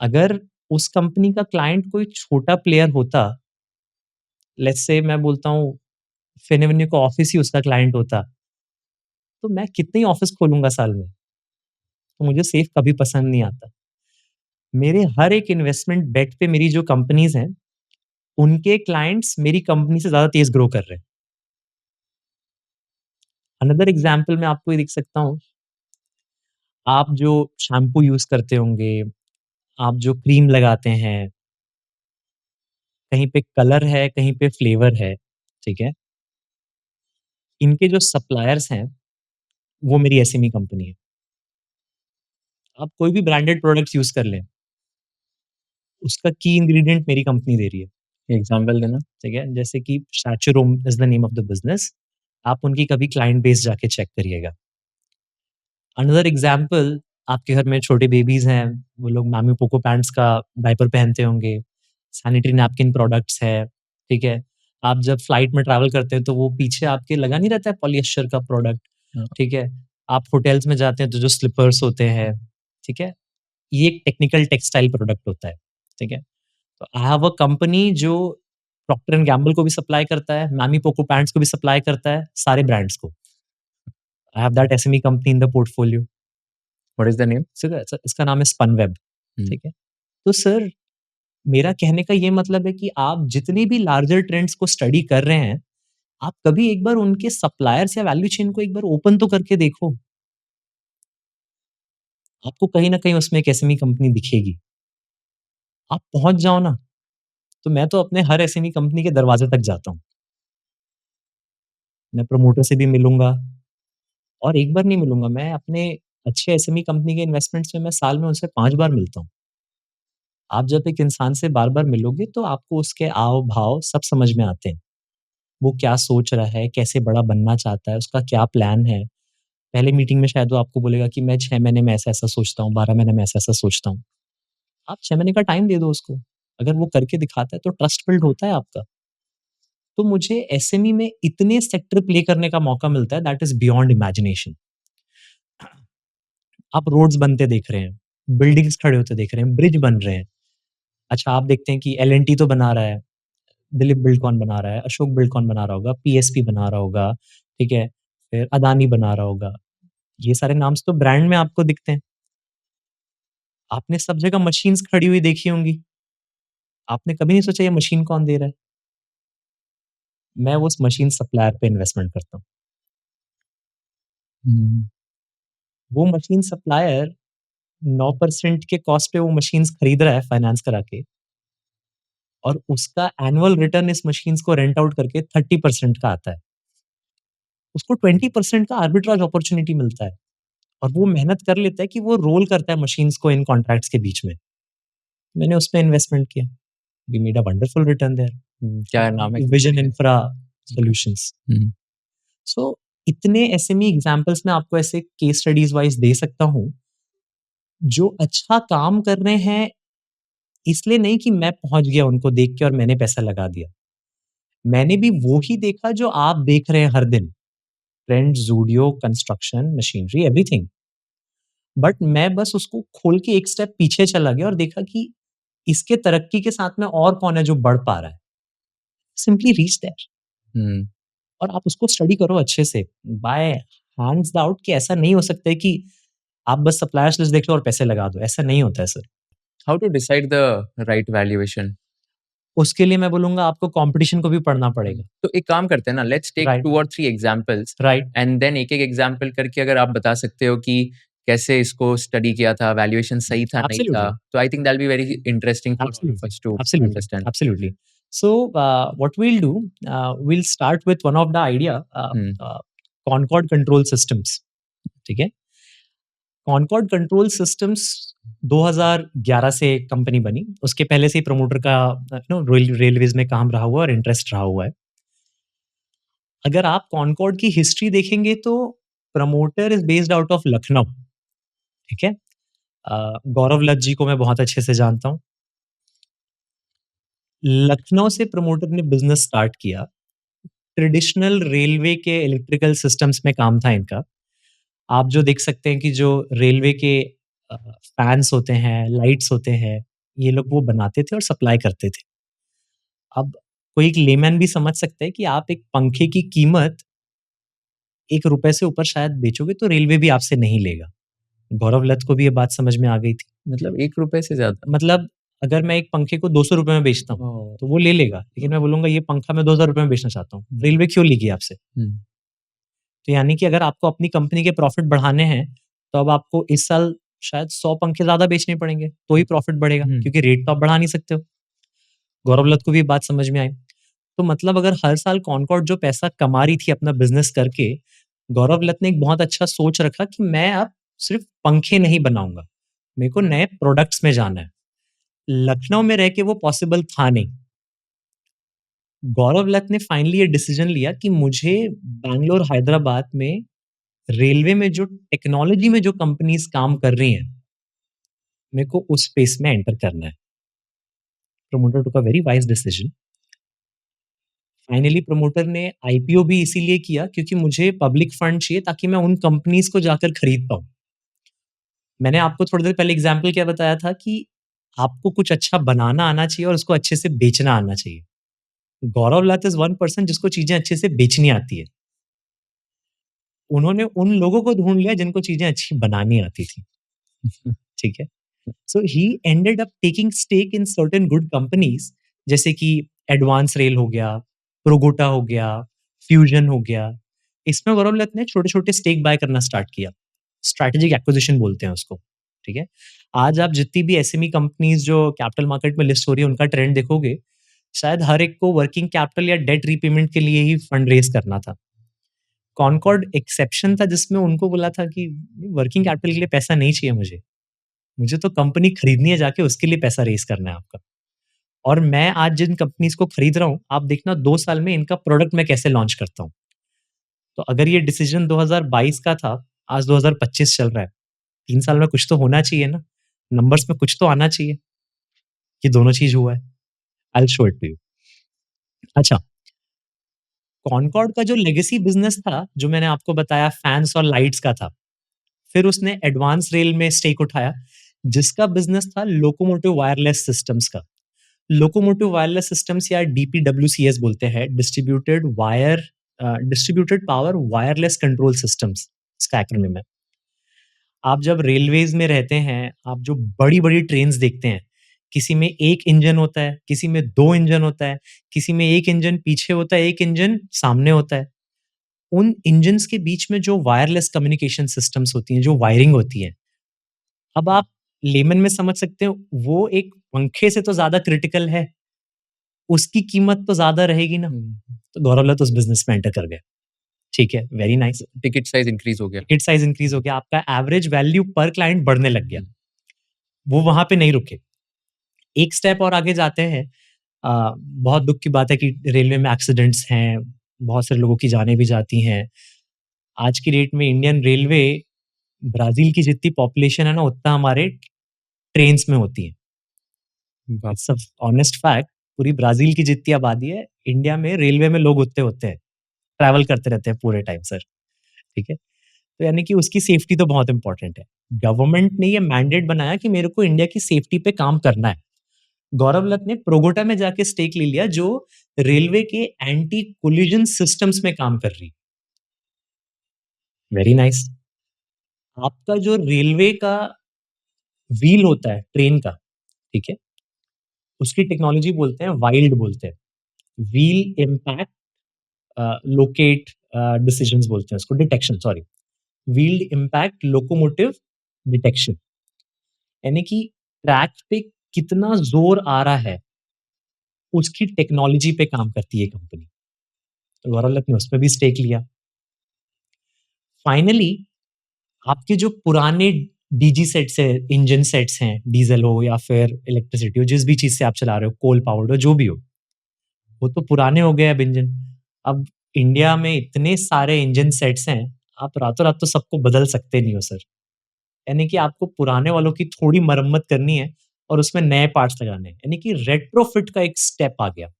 Speaker 2: अगर उस कंपनी का क्लाइंट कोई छोटा प्लेयर होता, लेट्स से मैं बोलता हूँ फिनएवेन्यू का ऑफिस ही उसका क्लाइंट होता, तो मैं कितने ही ऑफिस खोलूँगा साल में, तो मुझे सेफ कभी पसंद नहीं आता। मेरे हर एक इन्वेस्टमेंट बेट पे मेरी जो कंपनीज़ हैं, उनके क्लाइंट्स मेरी कंपनी से ज़्यादा तेज़ ग्रो कर रहे हैं। अनदर एग्ज़ाम्पल मैं आपको ये देख सकता हूँ, आप जो शैम्पू यूज़ करते होंगे, आप जो क्रीम लगाते हैं, कहीं पे कलर है, कहीं पे फ्लेवर है, ठीक है? इनके जो सप्लायर्स हैं, वो मेरी एसएमई कंपनी है। आप कोई भी ब्रांडेड प्रोडक्ट्स यूज़ कर लें, उसका की इंग्रीडिएंट मेरी कंपनी दे रही है,
Speaker 1: एग्ज़ाम्पल देना।
Speaker 2: ठीक है? जैसे कि Saturom is the name of the business. आप उनकी कभी क्लाइंट बेस जाके चेक करिएगा। अनदर एग्ज़ाम्पल, आपके घर में छोटे बेबीज़ हैं, वो लोग मामी पोको पैंट्स का डायपर पहनते होंगे, सैनिटरी नैपकिन प्रोडक्ट्स है, ठीक है? आप जब फ्लाइट में ट्रैवल करते हैं, तो वो पीछे आपके लगा नहीं रहता है पॉलिएस्टर का प्रोडक्ट,
Speaker 1: हाँ,
Speaker 2: ठीक है? आप होटल्स में जाते हैं, तो जो स्लीपर्स होते हैं, ठीक है? ये एक टेक्निकल टेक्सटाइल प्रोडक्ट होता है, ठीक है? तो आई हैव अ कंपनी जो प्रॉक्टर एंड गैम्बल को भी सप्लाई करता है, मामी पोको पैंट्स को भी सप्लाई करता है, सारे ब्रांड्स को। I have that SME company in the portfolio.
Speaker 1: What is the name?
Speaker 2: इसका नाम है स्पनवेब,
Speaker 1: हुँ,
Speaker 2: ठीक है? तो सर, मेरा कहने का ये मतलब है कि आप जितने भी लार्जर ट्रेंड्स को स्टडी कर रहे हैं, आप कभी एक बार उनके सप्लायर्स या वैल्यू चेन को एक बार ओपन तो करके देखो। आपको कहीं न कहीं उसमें एक एसएमई कंपनी दिखेगी। आप पहुँच जाओ ना, तो मैं तो अपने हर एसएमई कंपनी के दरवाजे तक जाता हूँ। मैं प्रमोटर से भी मिलूँगा, और एक बार नहीं मिलूँगा, मैं अपने अच्छे एसएमई कंपनी के इन्वेस्टमेंट्स में मैं साल में उनसे 5 बार मिलता हूँ। आप जब एक इंसान से बार-बार मिलोगे, तो आपको उसके आव-भाव सब समझ में आते हैं। वो क्या सोच रहा है, कैसे बड़ा बनना चाहता है, उसका क्या प्लान है। पहले मीटिंग में शायद वो आपको बोलेगा कि मैं 6 महीने में ऐसा-ऐसा सोचता हूँ, 12 महीने में ऐसा-ऐसा सोचता हूँ। आप 6 महीने का टाइम दे दो उसको। अगर वो करके दिखाता है, तो ट्रस्ट बिल्ड होता है आपका। तो मुझे एसएमई में इतने सेक्टर प्ले करने का मौका मिलता है, दैट इज़ बियॉन्ड इमेजिनेशन। आप रोड्स बनते देख रहे हैं, बिल्डिंग्स खड़े होते देख रहे हैं, ब्रिज बन रहे हैं। अच्छा, आप देखते हैं कि एल-एन-टी तो बना रहा है, दिलीप बिल्डकॉन बना रहा है, अशोक बिल्डकॉन बना रहा होगा, पीएसपी बना रहा होगा, ठीक है? फिर अदानी बना रहा होगा। ये सारे नाम्स तो ब्रांड में आपको दिखते हैं। आपने सब जगह मशीन्स खड़ी हुई देखी होंगी। आपने कभी नहीं सोचा ये मशीन कौन दे रहा है? मैं उस मशीन सप्लायर पे इन्वेस्टमेंट करता हूँ।
Speaker 1: हुँ,
Speaker 2: वो मशीन सप्लायर 9% के कॉस्ट पे वो मशीन्स खरीद रहा है फाइनेंस करा के, और उसका एनुअल रिटर्न इस मशीन्स को रेंट आउट करके 30% का आता है। उसको 20% का आर्बिट्राज अपॉर्च्युनिटी मिलता है, और वो मेहनत कर लेता है कि वो रोल करता है मशीन्स को इन कॉन्ट्रैक्ट्स के बीच में। मैंने उसपे इन्वेस्टमेंट किया। We made a wonderful return there.
Speaker 1: क्या नाम है
Speaker 2: विजन
Speaker 1: कंपनी का?
Speaker 2: Infra solutions.
Speaker 1: हुँ,
Speaker 2: सो इतने एसएमई एग्जांपल्स मैं आपको ऐसे केस स्टडीज वाइज दे सकता हूँ, जो अच्छा काम कर रहे हैं, इसलिए नहीं कि मैं पहुंच गया उनको देख के और मैंने पैसा लगा दिया। मैंने भी वो ही देखा जो आप देख रहे हैं हर दिन। Trend, Zudio, construction, machinery, everything. But मैं बस उसको खोल के एक स्टेप पीछे चला गया और देखा कि इसके तरक्की के साथ में और कौन है जो बढ़ पा रहा है। सिंपली रीच देयर,
Speaker 1: हुँ।
Speaker 2: और आप उसको स्टडी करो अच्छे से। बाय हैंड्स आउट कि ऐसा नहीं हो सकता है कि आप बस सप्लायर्स लिस्ट देख लो और पैसे लगा दो। ऐसा नहीं होता है sir.
Speaker 1: How to decide the right valuation?
Speaker 2: उसके लिए मैं बोलूँगा आपको कॉम्पिटिशन को भी पढ़ना पड़ेगा।
Speaker 1: तो एक काम करते हैं ना, लेट्स टेक
Speaker 2: राइट,
Speaker 1: 2 और 3 एग्जांपल्स
Speaker 2: राइट,
Speaker 1: एंड देन एक-एक एग्जांपल करके अगर आप बता सकते हो कि कैसे इसको स्टडी किया था, वैल्यूएशन सही था, नहीं था,
Speaker 2: एब्सोल्यूटली,
Speaker 1: तो I think that will be very interesting for all of
Speaker 2: absolutely,
Speaker 1: us to
Speaker 2: absolutely,
Speaker 1: understand.
Speaker 2: Absolutely. So, what we'll do, we'll start with one of the idea,
Speaker 1: hmm,
Speaker 2: Concord Control Systems, ठीक है? Concord control systems 2011 से company बनी। उसके पहले से ही promoter का Railways में काम रहा हुआ है और इंटरेस्ट रहा हुआ है। अगर आप कॉनकॉर्ड की हिस्ट्री देखेंगे, तो promoter is based out of Lucknow, ठीक है? गौरव लत जी को मैं बहुत अच्छे से जानता हूँ। लखनऊ से प्रमोटर ने बिज़नेस स्टार्ट किया। ट्रेडिशनल रेलवे के इलेक्ट्रिकल सिस्टम्स में काम था इनका। आप जो देख सकते हैं कि जो रेलवे के फैन्स होते हैं, लाइट्स होते हैं, ये लोग वो बनाते थे और सप्लाई करते थे। अब कोई एक लेमैन भी समझ सकता है कि आप एक पंखे की कीमत ₹1 से ऊपर शायद बेचोगे, तो रेलवे भी आपसे नहीं लेगा। गौरव लत को भी ये बात समझ में आ गई थी।
Speaker 1: मतलब ₹1 से ज़्यादा?
Speaker 2: मतलब अगर मैं एक पंखे को ₹200 में बेचता हूँ,
Speaker 1: ओह!
Speaker 2: तो वो ले लेगा। लेकिन मैं बोलूँगा ये पंखा मैं ₹2000 में बेचना चाहता हूँ। रेलवे क्यों लेगी आपसे?
Speaker 1: हुँ,
Speaker 2: तो यानी कि अगर आपको अपनी कंपनी के प्रॉफिट बढ़ाने हैं, तो अब आपको इस साल शायद 100 पंखे ज़्यादा बेचने पड़ेंगे, तो ही प्रॉफ़िट बढ़ेगा,
Speaker 1: हुँ,
Speaker 2: क्योंकि रेट तो आप बढ़ा नहीं सकते हो। गौरव लत को भी ये बात समझ में आई। तो मतलब अगर हर साल कॉनकॉर्ड जो पैसा कमा रही थी अपना बिज़नेस करके, गौरव लत ने एक बहुत अच्छा सोच रखा कि मैं अब सिर्फ़ पंखे नहीं बनाऊँगा, मेरे को नए प्रोडक्ट्स में जाना है। लखनऊ में रह के वो पॉसिबल था नहीं। गौरव लत ने फाइनली ये डिसीज़न लिया कि मुझे बैंगलोर, हैदराबाद में रेलवे में जो टेक्नोलॉजी में जो कंपनीज़ काम कर रही हैं, मेरे को उस स्पेस में एंटर करना है। प्रमोटर टूक a very wise decision. Finally promoter ने आईपीओ भी इसीलिए किया क्योंकि मुझे पब्लिक फंड चाहिए ताकि मैं उन कंपनीज़ को जाकर खरीद पाऊँ। मैंने आपको थोड़ी देर पहले एग्ज़ाम्पल क्या बताया था कि आपको कुछ अच्छा बनाना आना चाहिए और उसको अच्छे से बेचना आना चाहिए। गौरव लत इज़ वन पर्सन जिसको चीज़ें अच्छे से बेचनी आती है। उन्होंने उन लोगों को ढूँढ लिया जिनको चीज़ें अच्छी बनानी आती थी, ठीक है? So he ended up taking stake in certain good companies जैसे कि एडवांस रेल हो गया, प्रोगोटा हो गया, फ्यूजन हो गया। इसमें गौरव लत ने छोटे-छोटे स्टेक बाय करना स्टार्ट किया। स्ट्रैटेजिक एक्विजिशन बोलते हैं उसको, ठीक है? आज आप जितनी भी एसएमई कंपनीज़ जो कैपिटल मार्केट में लिस्ट हो रही है, उनका ट्रेंड देखोगे, शायद हर एक को वर्किंग कैपिटल या डेट रीपेमेंट के लिए ही फंड रेज़ करना था। कॉनकॉर्ड एक्सेप्शन था जिसमें उनको बोला था कि वर्किंग कैपिटल के लिए पैसा नहीं चाहिए मुझे। मुझे तो कंपनी खरीदनी है जाके उसके लिए पैसा रेज़ करना है आपका। और मैं आज जिन कंपनीज़ को खरीद रहा हूँ, आप देखना 2 साल में इनका प्रोडक्ट मैं कैसे लॉन्च करता हूँ। तो अगर ये डिसीज़न 2022 का था, आज 2025 चल रहा है। 3 साल में कुछ तो होना चाहिए ना, नंबर्स में कुछ तो आना चाहिए। ये दोनों चीज़ हुआ है। I will show it to you. अच्छा, कॉनकॉर्ड का जो लेगेसी बिज़नेस था, जो मैंने आपको बताया फैन्स और लाइट्स का था। फिर उसने एडवांस रेल में स्टेक उठाया, जिसका बिज़नेस था लोकोमोटिव वायरलेस सिस्टम्स का। लोकोमोटिव वायरलेस सिस्टम्स या डीपीडब्ल्यूसीएस बोलते हैं, distributed power wireless control systems, इसका एक्रोनिम है। आप जब रेलवेज़ में रहते हैं, आप जो बड़ी-बड़ी ट्रेन्स देखते हैं, किसी में 1 इंजन होता है, किसी में 2 इंजन होता है, किसी में 1 इंजन पीछे होता है, 1 इंजन सामने होता है। उन इंजन्स के बीच में जो वायरलेस कम्युनिकेशन सिस्टम्स होती हैं, जो वायरिंग होती है, अब आप लेमन में समझ सकते हो, वो एक पंखे से तो ज़्यादा क्रिटिकल है, उसकी कीमत तो ज़्यादा रहेगी ना।
Speaker 1: हुँ।
Speaker 2: तो गौरव लत उस बिज़नेस में एंटर कर गए। ठीक है, very nice.
Speaker 1: Ticket size increase हो गया।
Speaker 2: टिकट साइज़ इंक्रीज़ हो गया, आपका एवरेज वैल्यू पर क्लाइंट बढ़ने लग गया।
Speaker 1: हुँ,
Speaker 2: वो वहाँ पे नहीं रुके। एक स्टेप और आगे जाते हैं। बहुत दुःख की बात है कि रेलवे में एक्सीडेंट्स हैं, बहुत सारे लोगों की जानें भी जाती हैं। आज की डेट में इंडियन रेलवे ब्राज़ील की जितनी पॉपुलेशन है ना, उतना हमारे ट्रेन्स में होती है।
Speaker 1: बाप
Speaker 2: इट्स अ ऑनेस्ट फैक्ट। पूरी ब्राज़ील की जितनी आबादी है, इंडिया में रेलवे में लोग उतने होते हैं। ट्रैवल करते रहते हैं पूरे टाइम सर, ठीक है? तो यानी कि उसकी सेफ्टी तो बहुत इम्पोर्टेंट है। गवर्नमेंट ने ये मैंडेट बनाया कि मेरे को इंडिया की सेफ्टी पे काम करना है। गौरव लत ने प्रोगोटा में जाके स्टेक ले लिया जो रेलवे के एंटी कोलिजन सिस्टम्स में काम कर रही। Very nice. आपका जो रेलवे का व्हील होता है ट्रेन का, ठीक है? उसकी टेक्नोलॉजी बोलते हैं वाइल्ड बोलते हैं। व्हील इम्पैक्ट लोकेट डिसीजंस बोलते हैं उसको, detection sorry. Wheeled impact locomotive detection, यानी कि ट्रैक पे कितना ज़ोर आ रहा है, उसकी टेक्नोलॉजी पे काम करती है कंपनी। तो गौरव लत ने उसमें भी स्टेक लिया। फाइनली आपके जो पुराने डीजी सेट्स है, इंजन सेट्स हैं, डीज़ल हो या फिर इलेक्ट्रिसिटी हो, जिस भी चीज़ से आप चला रहे हो, कोल पावर्ड हो, जो भी हो, वो तो पुराने हो गए अब इंजन। अब इंडिया में इतने सारे इंजन सेट्स हैं, आप रातों-रात तो सबको बदल सकते नहीं हो सर। यानी कि आपको पुराने वालों की थोड़ी मरम्मत करनी है और उसमें नए पार्ट्स लगाने हैं। यानी कि रेट्रोफिट का एक स्टेप आ गया।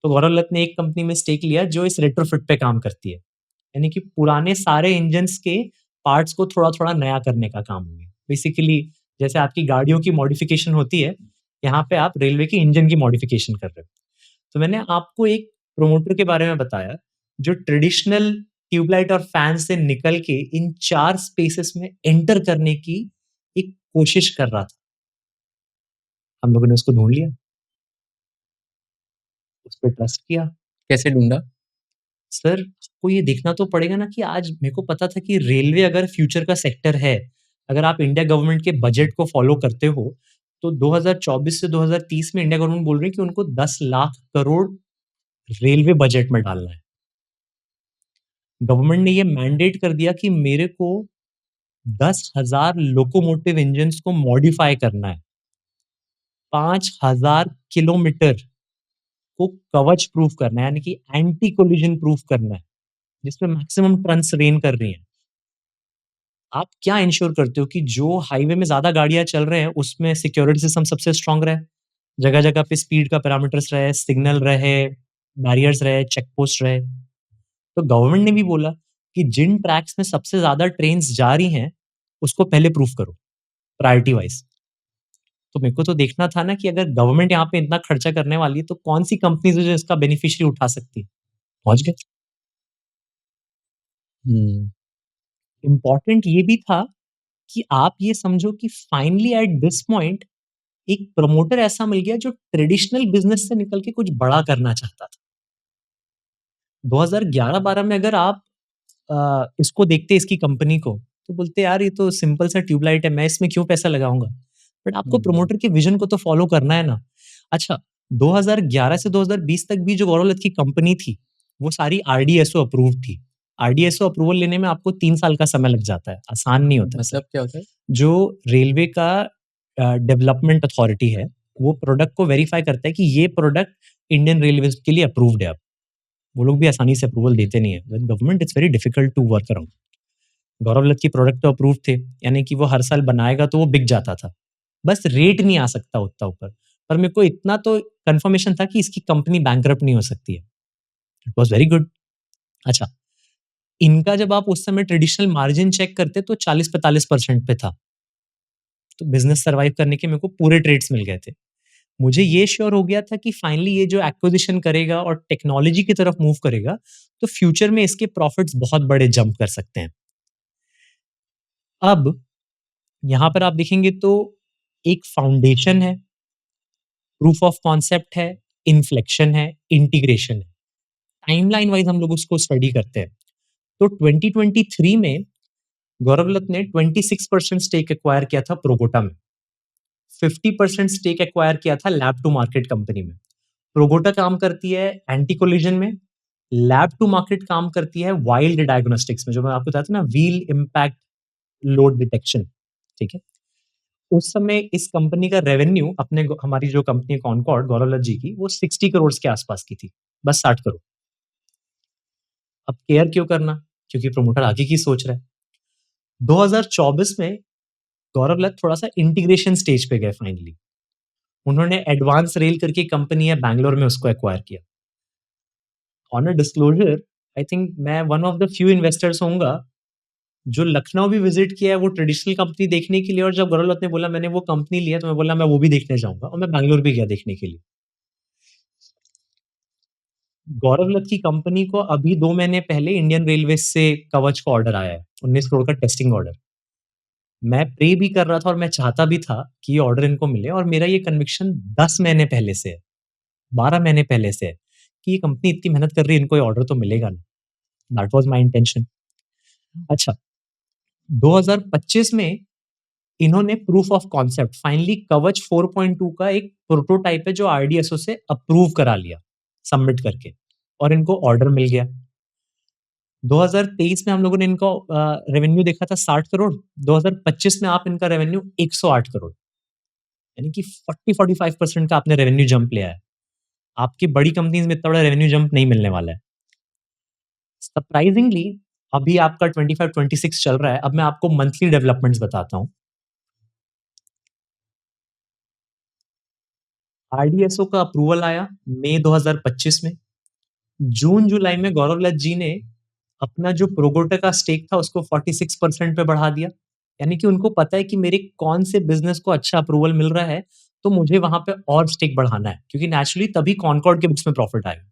Speaker 2: तो गौरव लत ने एक कंपनी में स्टेक लिया जो इस रेट्रोफिट पे काम करती है। यानी कि पुराने सारे इंजन्स के पार्ट्स को थोड़ा-थोड़ा नया करने का काम हो गया। बेसिकली जैसे आपकी गाड़ियों की मॉडिफिकेशन होती है, यहाँ पे आप रेलवे की इंजन की मॉडिफिकेशन कर रहे हो। तो मैंने आपको एक प्रमोटर के बारे में बताया, जो ट्रेडिशनल ट्यूबलाइट और फैन से निकल के इन 4 स्पेसेस में एंटर करने की एक कोशिश कर रहा था। हम लोगों ने उसको ढूँढ लिया, उस पे ट्रस्ट किया।
Speaker 1: कैसे ढूँढा?
Speaker 2: सर, आपको ये देखना तो पड़ेगा ना कि आज मेरे को पता था कि रेलवे अगर फ्यूचर का सेक्टर है, अगर आप इंडिया गवर्नमेंट के बजट को फॉलो करते हो, तो 2024 से 2030 में इंडिया गवर्नमेंट बोल रही है कि उनको 10 लाख करोड़ रेलवे बजट में डालना है। गवर्नमेंट ने ये मैंडेट कर दिया कि मेरे को 10,000 लोकोमोटिव इंजन्स को मॉडिफाई करना है। 5,000 किलोमीटर को कवच प्रूफ करना है, यानी कि एंटी कोलिजन प्रूफ करना है, जिसमें मैक्सिमम टर्न्स रेन कर रही हैं। आप क्या इंश्योर करते हो कि जो हाईवे में ज़्यादा गाड़ियाँ चल रहे हैं, उसमें सिक्योरिटी सिस्टम सबसे स्ट्रॉन्ग रहे? जगह-जगह पे स्पीड का पैरामीटर्स रहे, सिग्नल रहे, बैरियर्स रहे, चेक पोस्ट रहे। तो गवर्नमेंट ने भी बोला कि जिन ट्रैक्स में सबसे ज़्यादा ट्रेन्स जा रही हैं, उसको पहले प्रूफ करो, प्रायोरिटी वाइज़। तो मेरे को तो देखना था ना कि अगर गवर्नमेंट यहाँ पे इतना खर्चा करने वाली है, तो कौन-सी कंपनीज़ है जो इसका बेनिफिशियरी उठा सकती है? पहुँच गए।
Speaker 1: हुँ।
Speaker 2: इम्पोर्टेंट ये भी था कि आप ये समझो कि फाइनली एट दिस पॉइंट एक प्रमोटर ऐसा मिल गया जो ट्रेडिशनल बिज़नेस से निकल के कुछ बड़ा करना चाहता था। 2011-12 में अगर आप इसको देखते इसकी कंपनी को, तो बोलते यार ये तो सिंपल सा ट्यूबलाइट है, मैं इसमें क्यों पैसा लगाऊँगा? बट आपको
Speaker 1: हुँ।
Speaker 2: प्रमोटर के विज़न को तो फ़ॉलो करना है ना। अच्छा, 2011 से 2020 तक भी जो गौरव की कंपनी थी, वो सारी आरडीएसओ अप्रूव्ड थी। आरडीएसओ अप्रूवल लेने में आपको 3 साल का समय लग जाता है, आसान नहीं होता है सर।
Speaker 1: मतलब क्या होता है?
Speaker 2: जो रेलवे का डेवलपमेंट अथॉरिटी है, वो प्रोडक्ट को वेरीफाई करता है कि ये प्रोडक्ट इंडियन रेलवेज़ के लिए अप्रूव्ड है अब। वो लोग भी आसानी से अप्रूवल देते नहीं है। With government it's very difficult to work around. Gaurav लत की प्रोडक्ट तो अप्रूव थे, यानी कि वो हर साल बनाएगा तो वो बिक जाता था। बस रेट नहीं आ सकता उतना ऊपर। पर मेरे को इतना तो कन्फर्मेशन था कि इसकी कंपनी बैंकरप्ट नहीं हो सकती है। It was very good. अच्छा, इनका जब आप उस समय ट्रेडिशनल मार्जिन चेक करते तो 40-45% पे था। तो बिज़नेस सर्वाइव करने के मेरे को पूरे ट्रेड्स मिल गए थे। मुझे ये श्योर हो गया था कि फाइनली ये जो एक्विजिशन करेगा और टेक्नोलॉजी की तरफ मूव करेगा, तो फ्यूचर में इसके प्रॉफिट्स बहुत बड़े जंप कर सकते हैं। अब यहाँ पर आप देखेंगे तो एक फाउंडेशन है, प्रूफ ऑफ कॉन्सेप्ट है, इन्फ्लेक्शन है, इंटीग्रेशन है। टाइमलाइन वाइज़ हम लोग उसको स्टडी करते हैं। तो 2023 में गौरव ने 26% स्टेक एक्वायर किया था प्रोगोटा में। 50% स्टेक एक्वायर किया था लैब टू मार्केट कंपनी में। प्रोगोटा काम करती है एंटी कोलिजन में, लैब टू मार्केट काम करती है वाइल्ड डायग्नोस्टिक्स में, जो मैं आपको बताया था ना, व्हील इम्पैक्ट लोड डिटेक्शन, ठीक है? उस समय इस कंपनी का रेवेन्यू हमारी जो कंपनी है कॉनकॉर्ड गौरव जी की, वो 60 करोड़ के आसपास की थी, बस 60 करोड़। अब केयर क्यों करना? क्योंकि प्रमोटर आगे की सोच रहा है। 2024 में गौरव लत थोड़ा सा इंटीग्रेशन स्टेज पे गए फाइनली। उन्होंने एडवांस रेल करके कंपनी है बैंगलोर में, उसको एक्वायर किया। On a disclosure, I think मैं one of the few investors होऊँगा जो लखनऊ भी विज़िट किया है वो ट्रेडिशनल कंपनी देखने के लिए, और जब गौरव ने बोला मैंने वो कंपनी लिया, तो मैं बोला मैं वो भी देखने जाऊँगा, और मैं बैंगलोर भी गया देखने के लिए। गौरव लत की कंपनी को अभी 2 महीने पहले इंडियन रेलवेज़ से कवच का ऑर्डर आया है, 19 करोड़ का टेस्टिंग ऑर्डर। मैं प्रे भी कर रहा था और मैं चाहता भी था कि ये ऑर्डर इनको मिले, और मेरा ये कन्विक्शन 10 महीने पहले से है, 12 महीने पहले से है कि ये कंपनी इतनी मेहनत कर रही है, इनको ये ऑर्डर तो मिलेगा ना। That was my intention. अच्छा, 2025 में इन्होंने प्रूफ ऑफ कॉन्सेप्ट फाइनली कवच 4.2 का एक प्रोटोटाइप है जो आरडीएसओ से अप्रूव करा लिया, सबमिट करके, और इनको ऑर्डर मिल गया। 2023 में हम लोगों ने इनको रेवेन्यू देखा था 60 करोड़, 2025 में आप इनका रेवेन्यू 108 करोड़, यानी कि 40-45% का आपने रेवेन्यू जंप लिया है। आपकी बड़ी कंपनीज में इतना बड़ा रेवेन्यू जंप नहीं मिलने वाला है। सरप्राइजिंगली अभी आपका 25-26 चल रहा है। अब मैं आपको मंथली डेवलपमेंट्स बताता हूँ। आरडीएसओ का अप्रूवल आया मई 2025 में। जून-जुलाई में गौरव जी ने अपना जो प्रोगोटा का स्टेक था उसको 46% पे बढ़ा दिया। यानी कि उनको पता है कि मेरे कौन से बिज़नेस को अच्छा अप्रूवल मिल रहा है, तो मुझे वहाँ पे और स्टेक बढ़ाना है, क्योंकि नेचुरली तभी कॉनकॉर्ड के बुक्स में प्रॉफिट आएगा।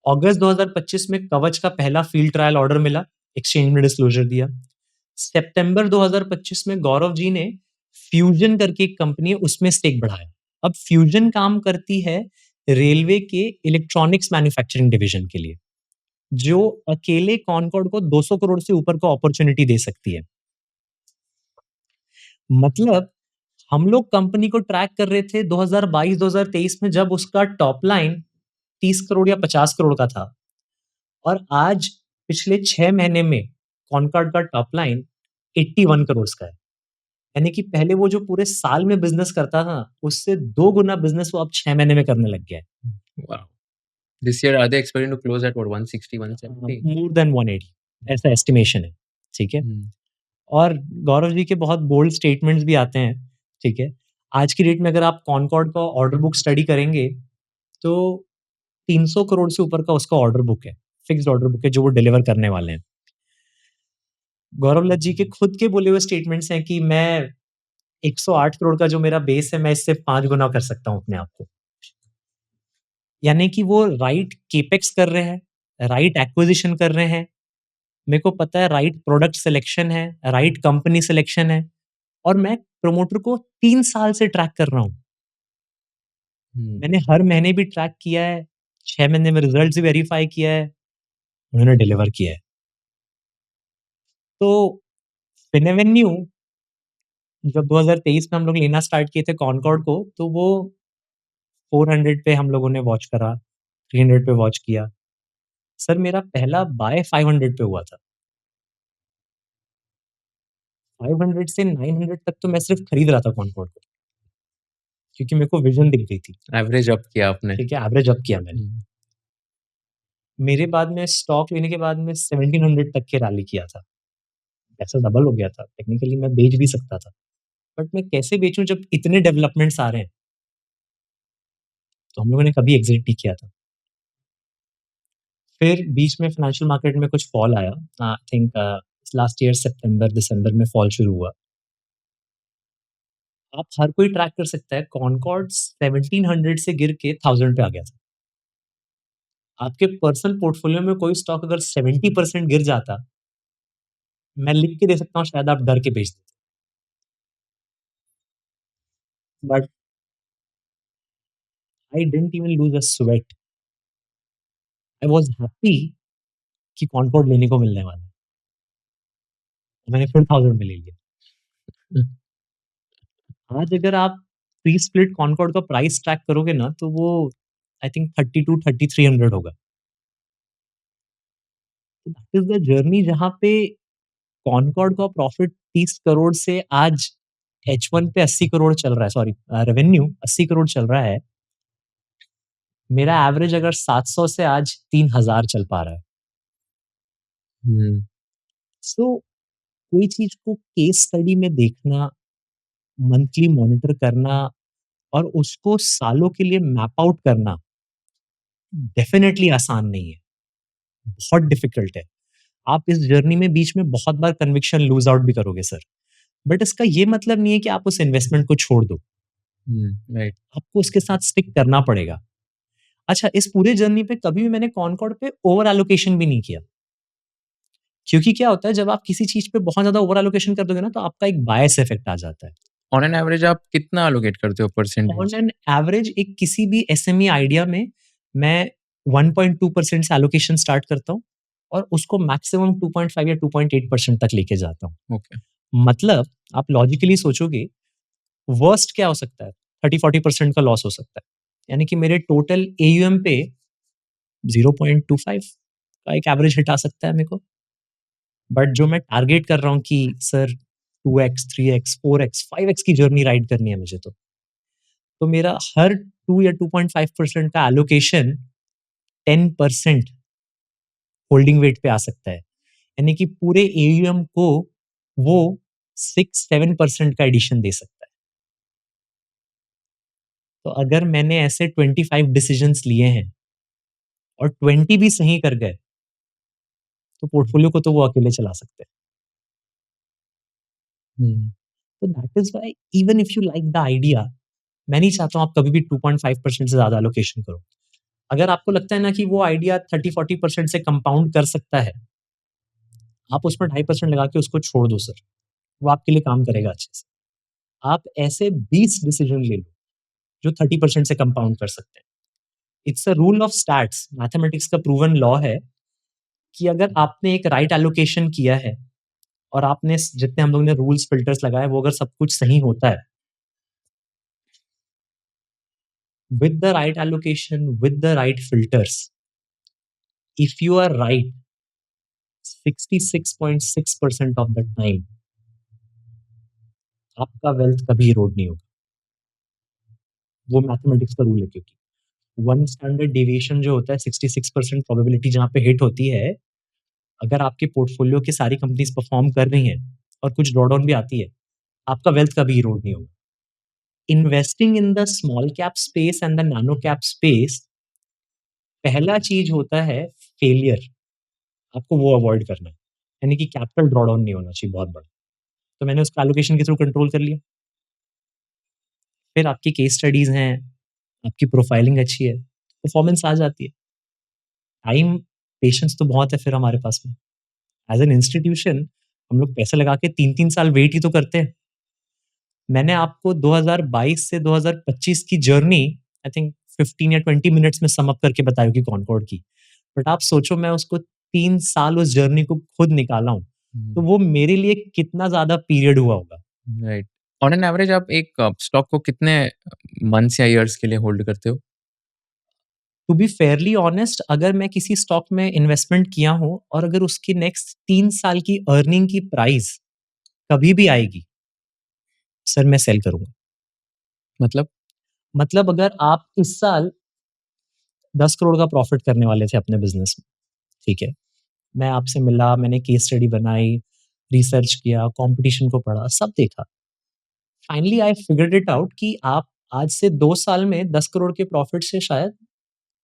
Speaker 2: अगस्त 2025 में कवच का पहला फील्ड ट्रायल ऑर्डर मिला, एक्सचेंज में डिस्क्लोजर दिया। सितंबर 2025 में गौरव जी ने फ्यूजन करके एक कंपनी है उसमें स्टेक बढ़ाया। अब फ्यूजन काम करती है रेलवे के इलेक्ट्रॉनिक्स मैन्युफैक्चरिंग डिवीजन के लिए, जो अकेले कॉनकॉर्ड को 200 करोड़ से ऊपर का अपॉर्चुनिटी दे सकती है। मतलब हम लोग कंपनी को ट्रैक कर रहे थे 2022-2023 में, जब उसका टॉप लाइन 30 करोड़ या 50 करोड़ का था, और आज पिछले 6 महीने में कॉनकॉर्ड का टॉप लाइन 81 करोड़ का है। यानी कि पहले वो जो पूरे साल में बिज़नेस करता था, उससे 2 गुना बिज़नेस वो अब 6 महीने में करने लग गया है।
Speaker 1: Wow. This year, are they expecting to close at what, 160, 170?
Speaker 2: More than 180 ऐसा एस्टिमेशन है, ठीक है?
Speaker 1: Hmm.
Speaker 2: और गौरव जी के बहुत बोल्ड स्टेटमेंट्स भी आते हैं, ठीक है? आज की डेट में अगर आप कॉनकॉर्ड का ऑर्डर बुक स्टडी करेंगे, तो 300 करोड़ से ऊपर का उसका ऑर्डर बुक है, फिक्स्ड ऑर्डर बुक है जो वो डिलीवर करने वाले हैं। गौरव लत जी के खुद के बोले हुए स्टेटमेंट्स हैं कि मैं 108 करोड़ का जो मेरा बेस है, मैं इससे 5 गुना कर सकता हूँ अपने आप को। यानी कि वो राइट केपेक्स कर रहे हैं, राइट एक्विजिशन कर रहे हैं। मेरे को पता है राइट प्रोडक्ट सिलेक्शन है, राइट कंपनी सिलेक्शन है, और मैं प्रमोटर को 3 साल से ट्रैक कर रहा हूँ।
Speaker 1: Hmm.
Speaker 2: मैंने हर महीने भी ट्रैक किया है, 6 महीने में रिजल्ट्स भी वेरीफाई किया है, उन्होंने डिलीवर किया है। तो फिनएवेन्यू जब 2023 में हम लोग लेना स्टार्ट किए थे कॉनकॉर्ड को, तो वो 400 पे हम लोगों ने वॉच करा, 300 पे वॉच किया। सर मेरा पहला बाय 500 पे हुआ था। 500 से 900 तक तो मैं सिर्फ खरीद रहा था कॉनकॉर्ड को, क्योंकि मेरे को विज़न दिख गई थी,
Speaker 1: Average up किया आपने।
Speaker 2: ठीक है? एवरेज अप किया मैंने।
Speaker 1: Hmm.
Speaker 2: मेरे बाद में स्टॉक लेने के बाद में 1700 तक के रैली किया था। पैसा डबल हो गया था। टेक्निकली मैं बेच भी सकता था। बट मैं कैसे बेचूँ जब इतने डेवलपमेंट्स आ रहे हैं? तो हम लोगों ने कभी एग्ज़िट नहीं किया था। फिर बीच में फाइनेंशियल मार्केट में कुछ फॉल आया। आई थिंक लास्ट ईयर सितंबर दिसंबर में फॉल शुरू हुआ। आप हर कोई ट्रैक कर सकता है, कॉनकॉर्ड 1700 से गिर के 1000 पे आ गया था। आपके पर्सनल पोर्टफोलियो में कोई स्टॉक अगर 70% गिर जाता, मैं लिख के दे सकता हूँ शायद आप डर के बेच देते। But I didn't even lose a sweat. I was happy कि कॉनकॉर्ड लेने को मिलने वाला है। मैंने फिर 1000 में ले लिया। आज अगर आप प्री स्प्लिट कॉनकॉर्ड का प्राइस ट्रैक करोगे ना, तो वो आई थिंक 32-3300 होगा। दैट इज़ द जर्नी जहाँ पे कॉनकॉर्ड का प्रॉफिट 30 करोड़ से आज H1 पे 80 करोड़ चल रहा है, सॉरी रेवेन्यू 80 करोड़ चल रहा है। मेरा एवरेज अगर 700 से आज 3000 चल पा रहा है।
Speaker 1: Hmm.
Speaker 2: सो कोई चीज़ को केस स्टडी में देखना, मंथली मॉनिटर करना और उसको सालों के लिए मैप आउट करना डेफिनिटली आसान नहीं है, बहुत डिफिकल्ट है। आप इस जर्नी में बीच में बहुत बार कन्विक्शन लूज़ आउट भी करोगे सर। बट इसका ये मतलब नहीं है कि आप उस इन्वेस्टमेंट को छोड़ दो।
Speaker 1: Hmm. Right.
Speaker 2: आपको उसके साथ स्टिक करना पड़ेगा। अच्छा, इस पूरे जर्नी पे कभी भी मैंने कॉनकॉर्ड पे ओवर एलोकेशन भी नहीं किया। क्योंकि क्या होता है जब आप किसी चीज़ पे बहुत ज़्यादा ओवर एलोकेशन कर दोगे ना, तो आपका एक बायस इफेक्ट आ जाता है।
Speaker 1: On an average आप कितना allocate करते हो
Speaker 2: ऑन
Speaker 1: परसेंटेज?
Speaker 2: एन एवरेज एक किसी भी एसएमई आइडिया में मैं 1.2% से एलोकेशन स्टार्ट करता हूँ और उसको मैक्सिमम 2.5 या 2.8% तक लेके जाता हूँ।
Speaker 1: Okay.
Speaker 2: मतलब आप लॉजिकली सोचोगे, वर्स्ट क्या हो सकता है? 30-40% का लॉस हो सकता है। यानी कि मेरे टोटल एयूएम पे 0.25 का एक एवरेज हिट आ सकता है मेरे को। बट जो मैं टारगेट कर रहा हूँ कि sir 2x, 3x, 4x, 5x की जर्नी राइड करनी है मुझे, तो मेरा हर 2 या 2.5% का एलोकेशन 10% होल्डिंग वेट पे आ सकता है। यानी कि पूरे एयूएम को वो 6-7% का एडिशन दे सकता है। तो अगर मैंने ऐसे 25 डिसीजंस लिए हैं और 20 भी सही कर गए, तो पोर्टफोलियो को तो वो अकेले चला सकते हैं।
Speaker 1: Hmm.
Speaker 2: तो that is why even if you like the idea, मैं नहीं चाहता हूँ आप कभी भी 2.5% से ज़्यादा एलोकेशन करो। अगर आपको लगता है ना कि वो आइडिया 30-40% से कंपाउंड कर सकता है, आप उसमें 2.5% लगा के उसको छोड़ दो सर। वो आपके लिए काम करेगा अच्छे से। आप ऐसे 20 डिसीजन ले लो, जो 30% से कंपाउंड कर सकते हैं। It's a rule of stats, mathematics का प्रूवन लॉ है कि अगर आपने एक राइट एलोकेशन किया है और आपने जितने हम लोग ने रूल्स फिल्टर्स लगाए वो अगर सब कुछ सही होता है, with the right allocation, with the right filters, if you are right 66.6% of the time, आपका वेल्थ कभी इरोड नहीं होगा। वो मैथमेटिक्स का रूल है, क्योंकि वन स्टैंडर्ड डेविएशन जो होता है 66% प्रोबेबिलिटी जहाँ पे हिट होती है, अगर आपके पोर्टफोलियो की सारी कंपनीज परफॉर्म कर रही हैं और कुछ ड्रॉडाउन भी आती है, आपका वेल्थ कभी इरोड नहीं होगा। Investing in the small cap space and the nano cap space, पहला चीज होता है फेलियर, आपको वो अवॉइड करना है, यानी कि कैपिटल ड्रॉडाउन नहीं होना चाहिए बहुत बड़ा। तो मैंने उसको एलोकेशन के थ्रू कंट्रोल कर लिया। फिर आपकी केस स्टडीज हैं, आपकी प्रोफाइलिंग अच्छी है, परफॉर्मेंस आ जाती है। टाइम, पेशेंस तो बहुत है फिर हमारे पास में। एज एन इंस्टीट्यूशन हम लोग पैसे लगा के 3-3 साल वेट ही तो करते हैं। मैंने आपको 2022 से 2025 की जर्नी आई थिंक 15 या 20 मिनट्स में सम अप करके बताई होगी कॉनकॉर्ड की। बट आप सोचो मैं उसको 3 साल उस जर्नी को खुद निकाला हूँ, तो
Speaker 1: हुँ,
Speaker 2: वो मेरे लिए कितना ज़्यादा पीरियड हुआ होगा।
Speaker 1: राइट। ऑन एन एवरेज आप एक स्टॉक को कितने मंथ्स या ईयर्स के लिए होल्ड करते हो?
Speaker 2: टू बी फेयरली ऑनेस्ट, अगर मैं किसी स्टॉक में इन्वेस्टमेंट किया हूँ और अगर उसकी नेक्स्ट 3 साल की अर्निंग की प्राइस कभी भी आएगी, सर मैं सेल करूँगा।
Speaker 1: मतलब
Speaker 2: मतलब अगर आप इस साल 10 करोड़ का प्रॉफिट करने वाले थे अपने बिज़नेस में, ठीक है? मैं आपसे मिला, मैंने केस स्टडी बनाई, रिसर्च किया, कॉम्पिटिशन को पढ़ा, सब देखा। Finally I figured it out कि आप आज से 2 साल में 10 करोड़ के प्रॉफिट से शायद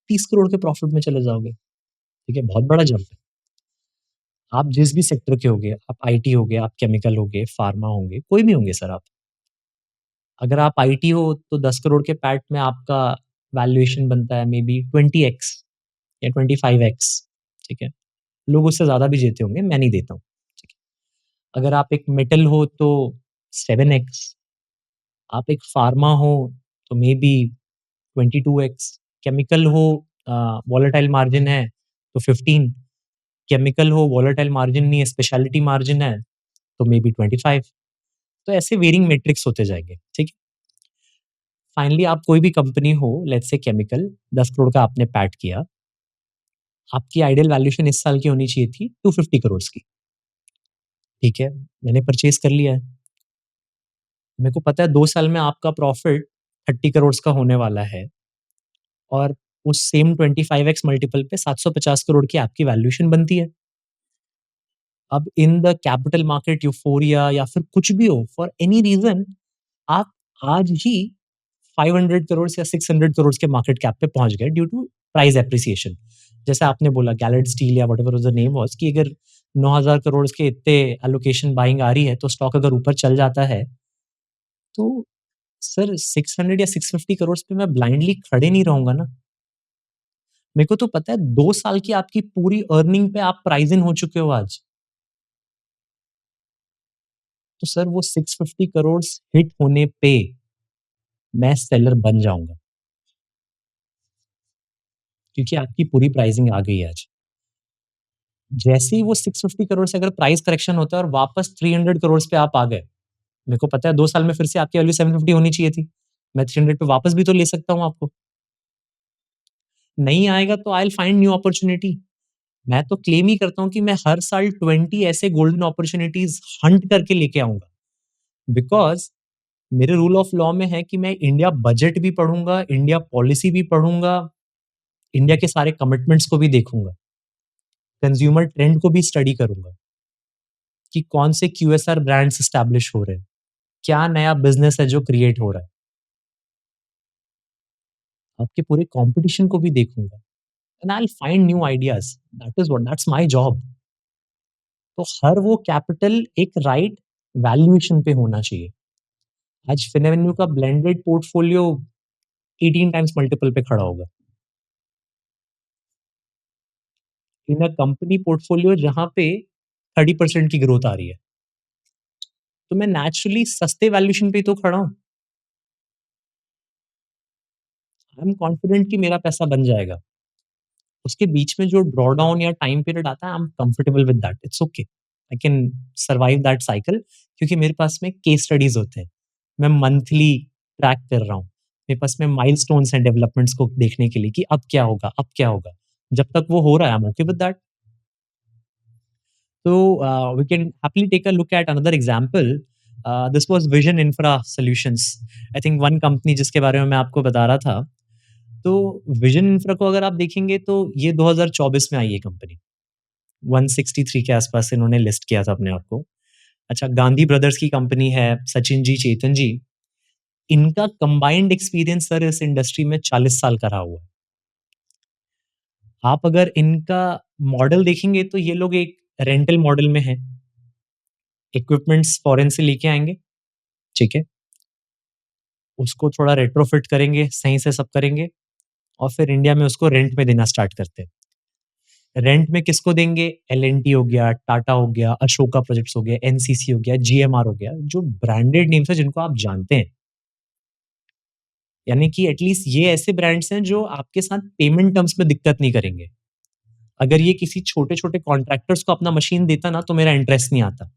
Speaker 2: 30 करोड़ के प्रॉफिट में चले जाओगे, ठीक है? बहुत बड़ा जंप है। आप जिस भी सेक्टर के होंगे, आप आईटी होंगे, आप केमिकल होंगे, फार्मा होंगे, कोई भी होंगे सर आप। अगर आप आईटी हो तो 10 करोड़ के पैट में आपका वैल्यूएशन बनता है मे बी 20x या 25x, ठीक है? लोग उससे ज़्यादा भी देते होंगे, मैं नहीं देता हूँ, ठीक है? अगर आप एक मेटल हो तो 7x, आप एक फार्मा हो तो मे बी 22x, केमिकल हो वोलेटाइल मार्जिन है तो 15, केमिकल हो वोलेटाइल मार्जिन नहीं है, स्पेशलिटी मार्जिन है तो मे बी 25। तो ऐसे वेरिंग मैट्रिक्स होते जाएँगे, ठीक है? फाइनली आप कोई भी कंपनी हो, लेट्स से केमिकल, 10 करोड़ का आपने पैट किया, आपकी आइडियल वैल्यूएशन इस साल की होनी चाहिए थी 250 करोड़ की, ठीक है? मैंने परचेज़ कर लिया है। मेरे को पता है 2 साल में आपका प्रॉफिट 30 करोड़ का होने वाला है और उस सेम 25x मल्टीपल पे 750 करोड़ की आपकी वैल्यूएशन बनती है। अब in the capital market euphoria या फिर कुछ भी हो, फॉर एनी रीज़न आप आज ही 500 करोड़ या 600 करोड़ के मार्केट कैप पे पहुंच गए ड्यू टू प्राइस एप्रिसिएशन। जैसे आपने बोला गैलेड स्टील या whatever was the name was, कि अगर 9000 करोड़ के इतने एलोकेशन बाइंग आ रही है तो स्टॉक अगर ऊपर चल जाता है तो सर 600 या 650 करोड़ पे मैं ब्लाइंडली खड़े नहीं रहूंगा ना। मेरे को तो पता है 2 साल की आपकी पूरी अर्निंग पे आप प्राइस इन हो चुके हो आज। तो सर वो 650 करोड़ हिट होने पे मैं सेलर बन जाऊंगा, क्योंकि आपकी पूरी प्राइसिंग आ गई है आज। जैसे ही वो 650 करोड़ से अगर प्राइस करेक्शन होता है और वापस 300 करोड़ पे आप आ गए, मेरे को पता है 2 साल में फिर से आपकी वैल्यू 750 होनी चाहिए थी। मैं 300 पे वापस भी तो ले सकता हूँ आपको। नहीं आएगा तो I will find new opportunity. मैं तो क्लेम ही करता हूँ कि मैं हर साल 20 ऐसे गोल्डन अपॉर्च्युनिटीज हंट करके लेके आऊँगा। बिकॉज़ मेरे रूल ऑफ लॉ में है कि मैं इंडिया बजट भी पढ़ूँगा, इंडिया पॉलिसी भी पढ़ूँगा, इंडिया के सारे कमिटमेंट्स को भी देखूँगा, कंज्यूमर ट्रेंड को भी स्टडी करूँगा कि कौन से क्यूएसआर ब्रांड्स एस्टैब्लिश हो रहे हैं, क्या नया बिज़नेस है जो क्रिएट हो रहा है। आपके पूरे कॉम्पिटिशन को भी देखूँगा and I will find new ideas. That's my job. तो हर वो कैपिटल एक राइट वैल्यूएशन पे होना चाहिए। आज फिनवेन्यू का ब्लेंडेड पोर्टफोलियो 18 टाइम्स मल्टीपल पे खड़ा होगा। इन अ कंपनी पोर्टफोलियो जहाँ पे 30% की ग्रोथ आ रही है, तो मैं नेचुरली सस्ते वैल्यूएशन पे ही तो खड़ा हूँ। आई एम कॉन्फिडेंट कि मेरा पैसा बन जाएगा। उसके बीच में जो ड्रॉडाउन या टाइम पीरियड आता है, I am comfortable with that, it's okay. I can survive that cycle, क्योंकि मेरे पास में केस स्टडीज़ होते हैं। मैं मंथली ट्रैक कर रहा हूँ। मेरे पास में माइलस्टोन्स हैं डेवलपमेंट्स को देखने के लिए कि अब क्या होगा, अब क्या होगा? जब तक वो हो रहा है, आई am okay with that. So we can happily take a look at another example. This was Vision Infra Solutions. I think one company जिसके बारे में मैं आपको बता रहा था। तो विजन इंफ्रा को अगर आप देखेंगे तो ये 2024 में आई है कंपनी। 163 के आसपास इन्होंने लिस्ट किया था अपने आप को। अच्छा, गांधी ब्रदर्स की कंपनी है, सचिन जी, चेतन जी। इनका कंबाइंड एक्सपीरियंस सर इस इंडस्ट्री में 40 साल का रहा हुआ है। आप अगर इनका मॉडल देखेंगे तो ये लोग एक रेंटल मॉडल में है। इक्विपमेंट्स फॉरेन से लेके आएँगे, ठीक है? उसको थोड़ा रेट्रोफिट करेंगे, सही से सब करेंगे और फिर इंडिया में उसको रेंट में देना स्टार्ट करते हैं। रेंट में किसको देंगे? एल-एन-टी हो गया, टाटा हो गया, अशोका प्रोजेक्ट्स हो गया, एनसीसी हो गया, जीएमआर हो गया, जो ब्रांडेड नेम्स हैं जिनको आप जानते हैं। यानी कि एट लीस्ट ये ऐसे ब्रांड्स हैं जो आपके साथ पेमेंट टर्म्स में दिक्कत नहीं करेंगे। अगर ये किसी छोटे-छोटे कॉन्ट्रैक्टर्स को अपना मशीन देता ना तो मेरा इंटरेस्ट नहीं आता।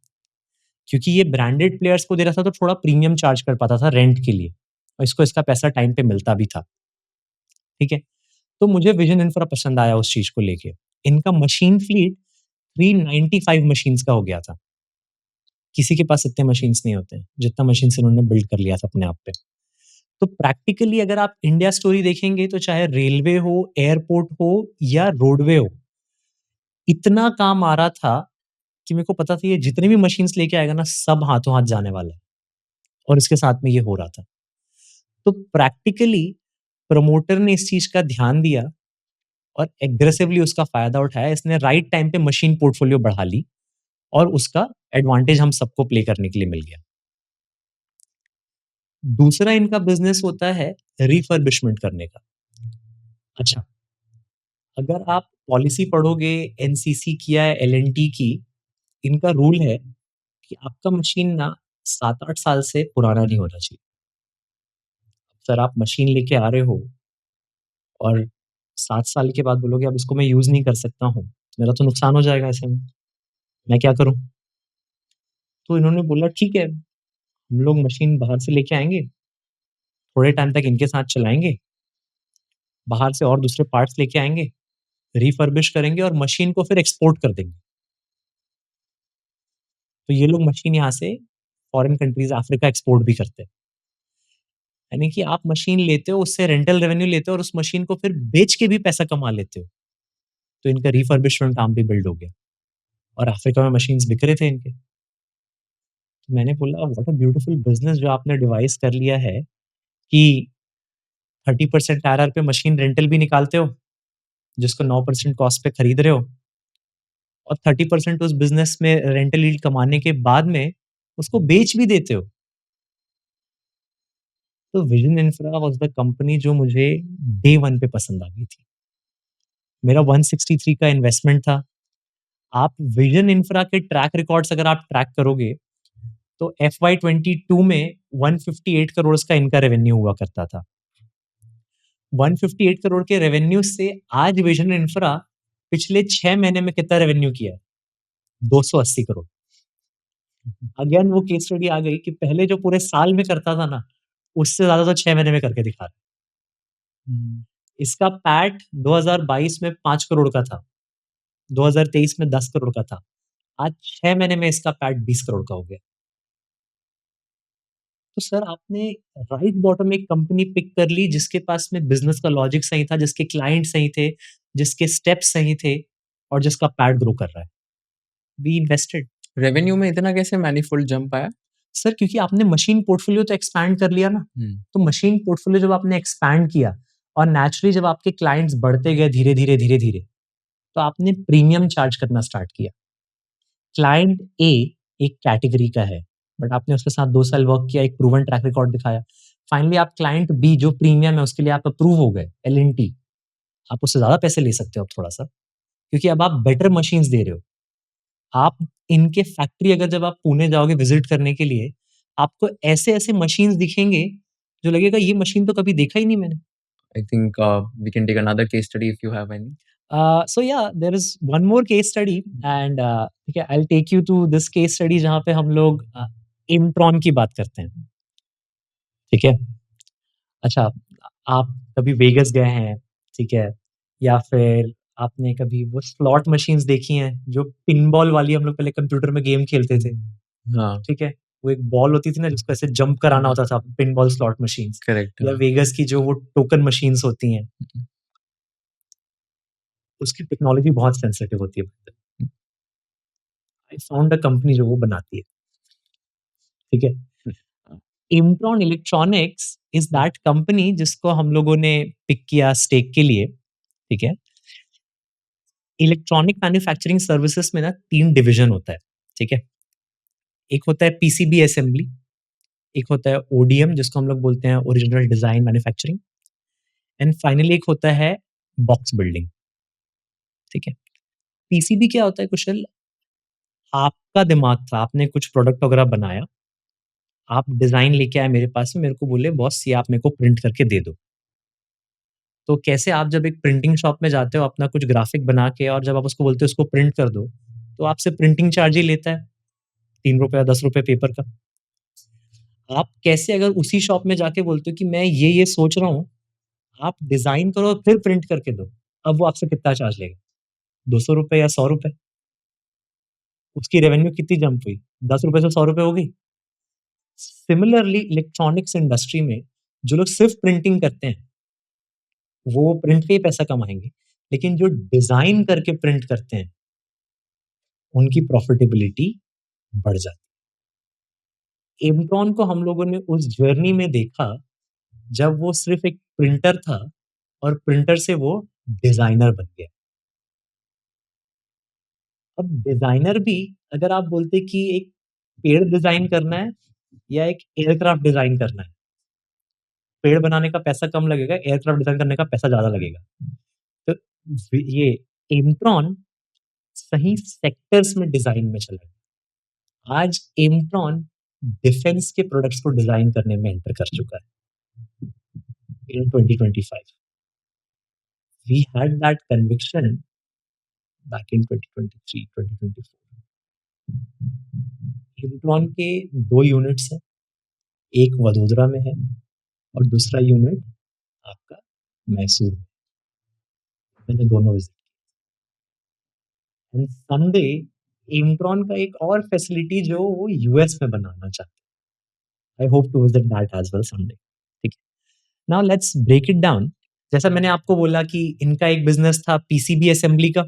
Speaker 2: क्योंकि ये ब्रांडेड प्लेयर्स को दे रहा था तो थोड़ा प्रीमियम चार्ज कर पाता था रेंट के लिए और इसको इसका पैसा टाइम पे मिलता भी था, ठीक है? तो मुझे विजन इंफ्रा पसंद आया उस चीज़ को लेके। इनका मशीन फ्लीट 395 मशीन्स का हो गया था। किसी के पास इतने मशीन्स नहीं होते हैं, जितना मशीन्स इन्होंने बिल्ड कर लिया था अपने आप पे। तो प्रैक्टिकली अगर आप इंडिया स्टोरी देखेंगे तो चाहे रेलवे हो, एयरपोर्ट हो या रोडवे हो, इतना काम आ रहा था कि मेरे को पता था ये जितनी भी मशीन्स लेके आएगा ना सब हाथों हाथ जाने वाला है और इसके साथ में ये हो रहा था। तो प्रैक्टिकली प्रमोटर ने इस चीज़ का ध्यान दिया और एग्रेसिवली उसका फ़ायदा उठाया। इसने राइट टाइम पे मशीन पोर्टफोलियो बढ़ा ली और उसका एडवांटेज हम सबको प्ले करने के लिए मिल गया। दूसरा इनका बिज़नेस होता है रिफर्बिशमेंट करने का। अच्छा, अगर आप पॉलिसी पढ़ोगे एनसीसी की या एल-एन-टी की, इनका रूल है कि आपका मशीन ना 7-8 साल से पुराना नहीं होना चाहिए। सर आप मशीन लेके आ रहे हो और 7 साल के बाद बोलोगे अब इसको मैं यूज़ नहीं कर सकता हूँ, मेरा तो नुकसान हो जाएगा ऐसे में, मैं क्या करूँ? तो इन्होंने बोला ठीक है, हम लोग मशीन बाहर से लेके आएँगे, थोड़े टाइम तक इनके साथ चलाएँगे, बाहर से और दूसरे पार्ट्स लेके आएँगे, रिफर्बिश करेंगे और मशीन को फिर एक्सपोर्ट कर देंगे। तो ये लोग मशीन यहाँ से फॉरेन कंट्रीज़ अफ्रीका एक्सपोर्ट भी करते हैं। यानी कि आप मशीन लेते हो, उससे रेंटल रेवेन्यू लेते हो और उस मशीन को फिर बेच के भी पैसा कमा लेते हो। तो इनका रिफर्बिशमेंट काम भी बिल्ड हो गया और अफ्रीका में मशीन्स बिक रहे थे इनके। तो मैंने बोला व्हाट अ ब्यूटीफुल बिज़नेस जो आपने डिवाइस कर लिया है कि 30% आरआर पे मशीन रेंटल भी निकालते हो, जिसको 9% कॉस्ट पे खरीद रहे हो और 30% उस बिज़नेस में रेंटल यील्ड कमाने के बाद में उसको बेच भी देते हो। तो vision infra was the company जो मुझे डे 1 पे पसंद आ गई थी। मेरा 163 का इन्वेस्टमेंट था। आप विज़न इंफ्रा के ट्रैक रिकॉर्ड्स अगर आप ट्रैक करोगे, तो एफवाई 22 में 158 करोड़ का इनका रेवेन्यू हुआ करता था। 158 करोड़ के रेवेन्यू से आज विज़न इंफ्रा पिछले 6 महीने में कितना रेवेन्यू किया है? 280 करोड़। अगेन वो केस स्टडी आ गई कि पहले जो पूरे साल में करता था ना, उससे ज़्यादा तो 6 महीने में करके दिखा रहा है।
Speaker 1: हुँ।
Speaker 2: इसका पैट 2022 में 5 करोड़ का था, 2023 में 10 करोड़ का था। आज 6 महीने में इसका पैट 20 करोड़ का हो गया। तो सर आपने राइट बॉटम एक कंपनी पिक कर ली जिसके पास में बिज़नेस का लॉजिक सही था, जिसके क्लाइंट सही थे, जिसके स्टेप्स सही थे और जिसका पैट ग्रो कर रहा है। We invested.
Speaker 1: रेवेन्यू में इतना कैसे मैनीफोल्ड जंप आया?
Speaker 2: सर क्योंकि आपने मशीन पोर्टफोलियो तो एक्सपैंड कर लिया ना,
Speaker 1: हुँ।
Speaker 2: तो मशीन पोर्टफोलियो जब आपने एक्सपैंड किया और नेचुरली जब आपके क्लाइंट्स बढ़ते गए धीरे-धीरे, धीरे-धीरे, तो आपने प्रीमियम चार्ज करना स्टार्ट किया। क्लाइंट ए एक कैटेगरी का है, बट आपने उसके साथ 2 साल वर्क किया, एक प्रूवन ट्रैक रिकॉर्ड दिखाया। फाइनली आप क्लाइंट बी जो प्रीमियम है उसके लिए आप अप्रूव हो गए, एल-एन-टी। आप उससे ज़्यादा पैसे ले सकते हो अब थोड़ा-सा, क्योंकि अब आप बेटर मशीन्स दे रहे हो। आप इनके फैक्ट्री अगर जब आप पुणे जाओगे विज़िट करने के लिए, आपको ऐसे-ऐसे मशीन्स दिखेंगे, जो लगेगा ये मशीन तो कभी देखा ही नहीं मैंने।
Speaker 1: I think we can take another case study if you have any.
Speaker 2: So yeah, there is one more case study and ठीक है, I'll take you to this case study जहाँ पे हम लोग इम्ट्रॉन की बात करते हैं, ठीक है? अच्छा, आप कभी वेगास गए हैं, ठीक है? या फिर आपने कभी वो स्लॉट मशीन्स देखी हैं, जो पिनबॉल वाली हम लोग पहले कंप्यूटर में गेम खेलते थे,
Speaker 1: हाँ,
Speaker 2: ठीक है? वो एक बॉल होती थी ना जिसको ऐसे जंप कराना होता था, पिनबॉल स्लॉट मशीन्स
Speaker 1: करेक्ट,
Speaker 2: या
Speaker 1: हाँ।
Speaker 2: वेगास की जो वो टोकन मशीन्स होती हैं, उसकी टेक्नोलॉजी बहुत सेंसिटिव होती है। आई फाउंड अ कंपनी जो वो बनाती है, ठीक है? इम्ट्रॉन इलेक्ट्रॉनिक्स इज़ दैट कंपनी जिसको हम लोगों ने पिक किया स्टेक के लिए, ठीक है? इलेक्ट्रॉनिक मैन्युफैक्चरिंग सर्विसेज में ना 3 डिवीज़न होता है, ठीक है? एक होता है पीसीबी असेंबली, एक होता है ओडीएम जिसको हम लोग बोलते हैं original design manufacturing and finally एक होता है बॉक्स बिल्डिंग, ठीक है? पीसीबी क्या होता है कुशल? आपका दिमाग था, आपने कुछ प्रोडक्ट वगैरह बनाया, आप डिज़ाइन लेके आए मेरे पास में, मेरे को बोले बॉस ये आप मेरे को प्रिंट करके दे दो। तो कैसे आप जब एक प्रिंटिंग शॉप में जाते हो अपना कुछ ग्राफिक बना के और जब आप उसको बोलते हो इसको प्रिंट कर दो, तो आपसे प्रिंटिंग चार्ज ही लेता है ₹3 या ₹10 पेपर का। आप कैसे अगर उसी शॉप में जाके बोलते हो कि मैं ये सोच रहा हूँ, आप डिज़ाइन करो और फिर प्रिंट करके दो, अब वो आपसे कितना चार्ज लेगा? ₹200 या ₹100? उसकी रेवेन्यू कितनी जंप हुई? ₹10 से ₹100 हो गई। सिमिलरली इलेक्ट्रॉनिक्स इंडस्ट्री में जो लोग सिर्फ प्रिंटिंग करते हैं, वो प्रिंट पे ही पैसा कमाएँगे, लेकिन जो डिज़ाइन करके प्रिंट करते हैं, उनकी प्रॉफिटेबिलिटी बढ़ जाती है। इम्ट्रॉन को हम लोगों ने उस जर्नी में देखा, जब वो सिर्फ़ एक प्रिंटर था और प्रिंटर से वो डिज़ाइनर बन गया। अब डिज़ाइनर भी अगर आप बोलते कि एक पेड़ डिज़ाइन करना है या एक एयरक्राफ्ट डिज़ाइन करना है, पेड़ बनाने का पैसा कम लगेगा, एयरक्राफ्ट डिज़ाइन करने का पैसा ज़्यादा लगेगा। तो ये इम्ट्रॉन सही सेक्टर्स में डिज़ाइन में चला गया। आज इम्ट्रॉन डिफेंस के प्रोडक्ट्स को डिज़ाइन करने में एंटर कर चुका है in 2025। We had that conviction back in 2023, 2024। Imtron के 2 यूनिट्स हैं, एक वडोदरा में है और दूसरा यूनिट आपका मैसूर में। मैंने दोनों विज़िट एंड समडे इम्ट्रॉन का एक और फैसिलिटी जो वो यूएस में बनाना चाहते हैं। I hope to visit that as well someday. ठीक है। Now let's break it down. जैसा मैंने आपको बोला कि इनका एक बिज़नेस था पीसीबी असेंबली का,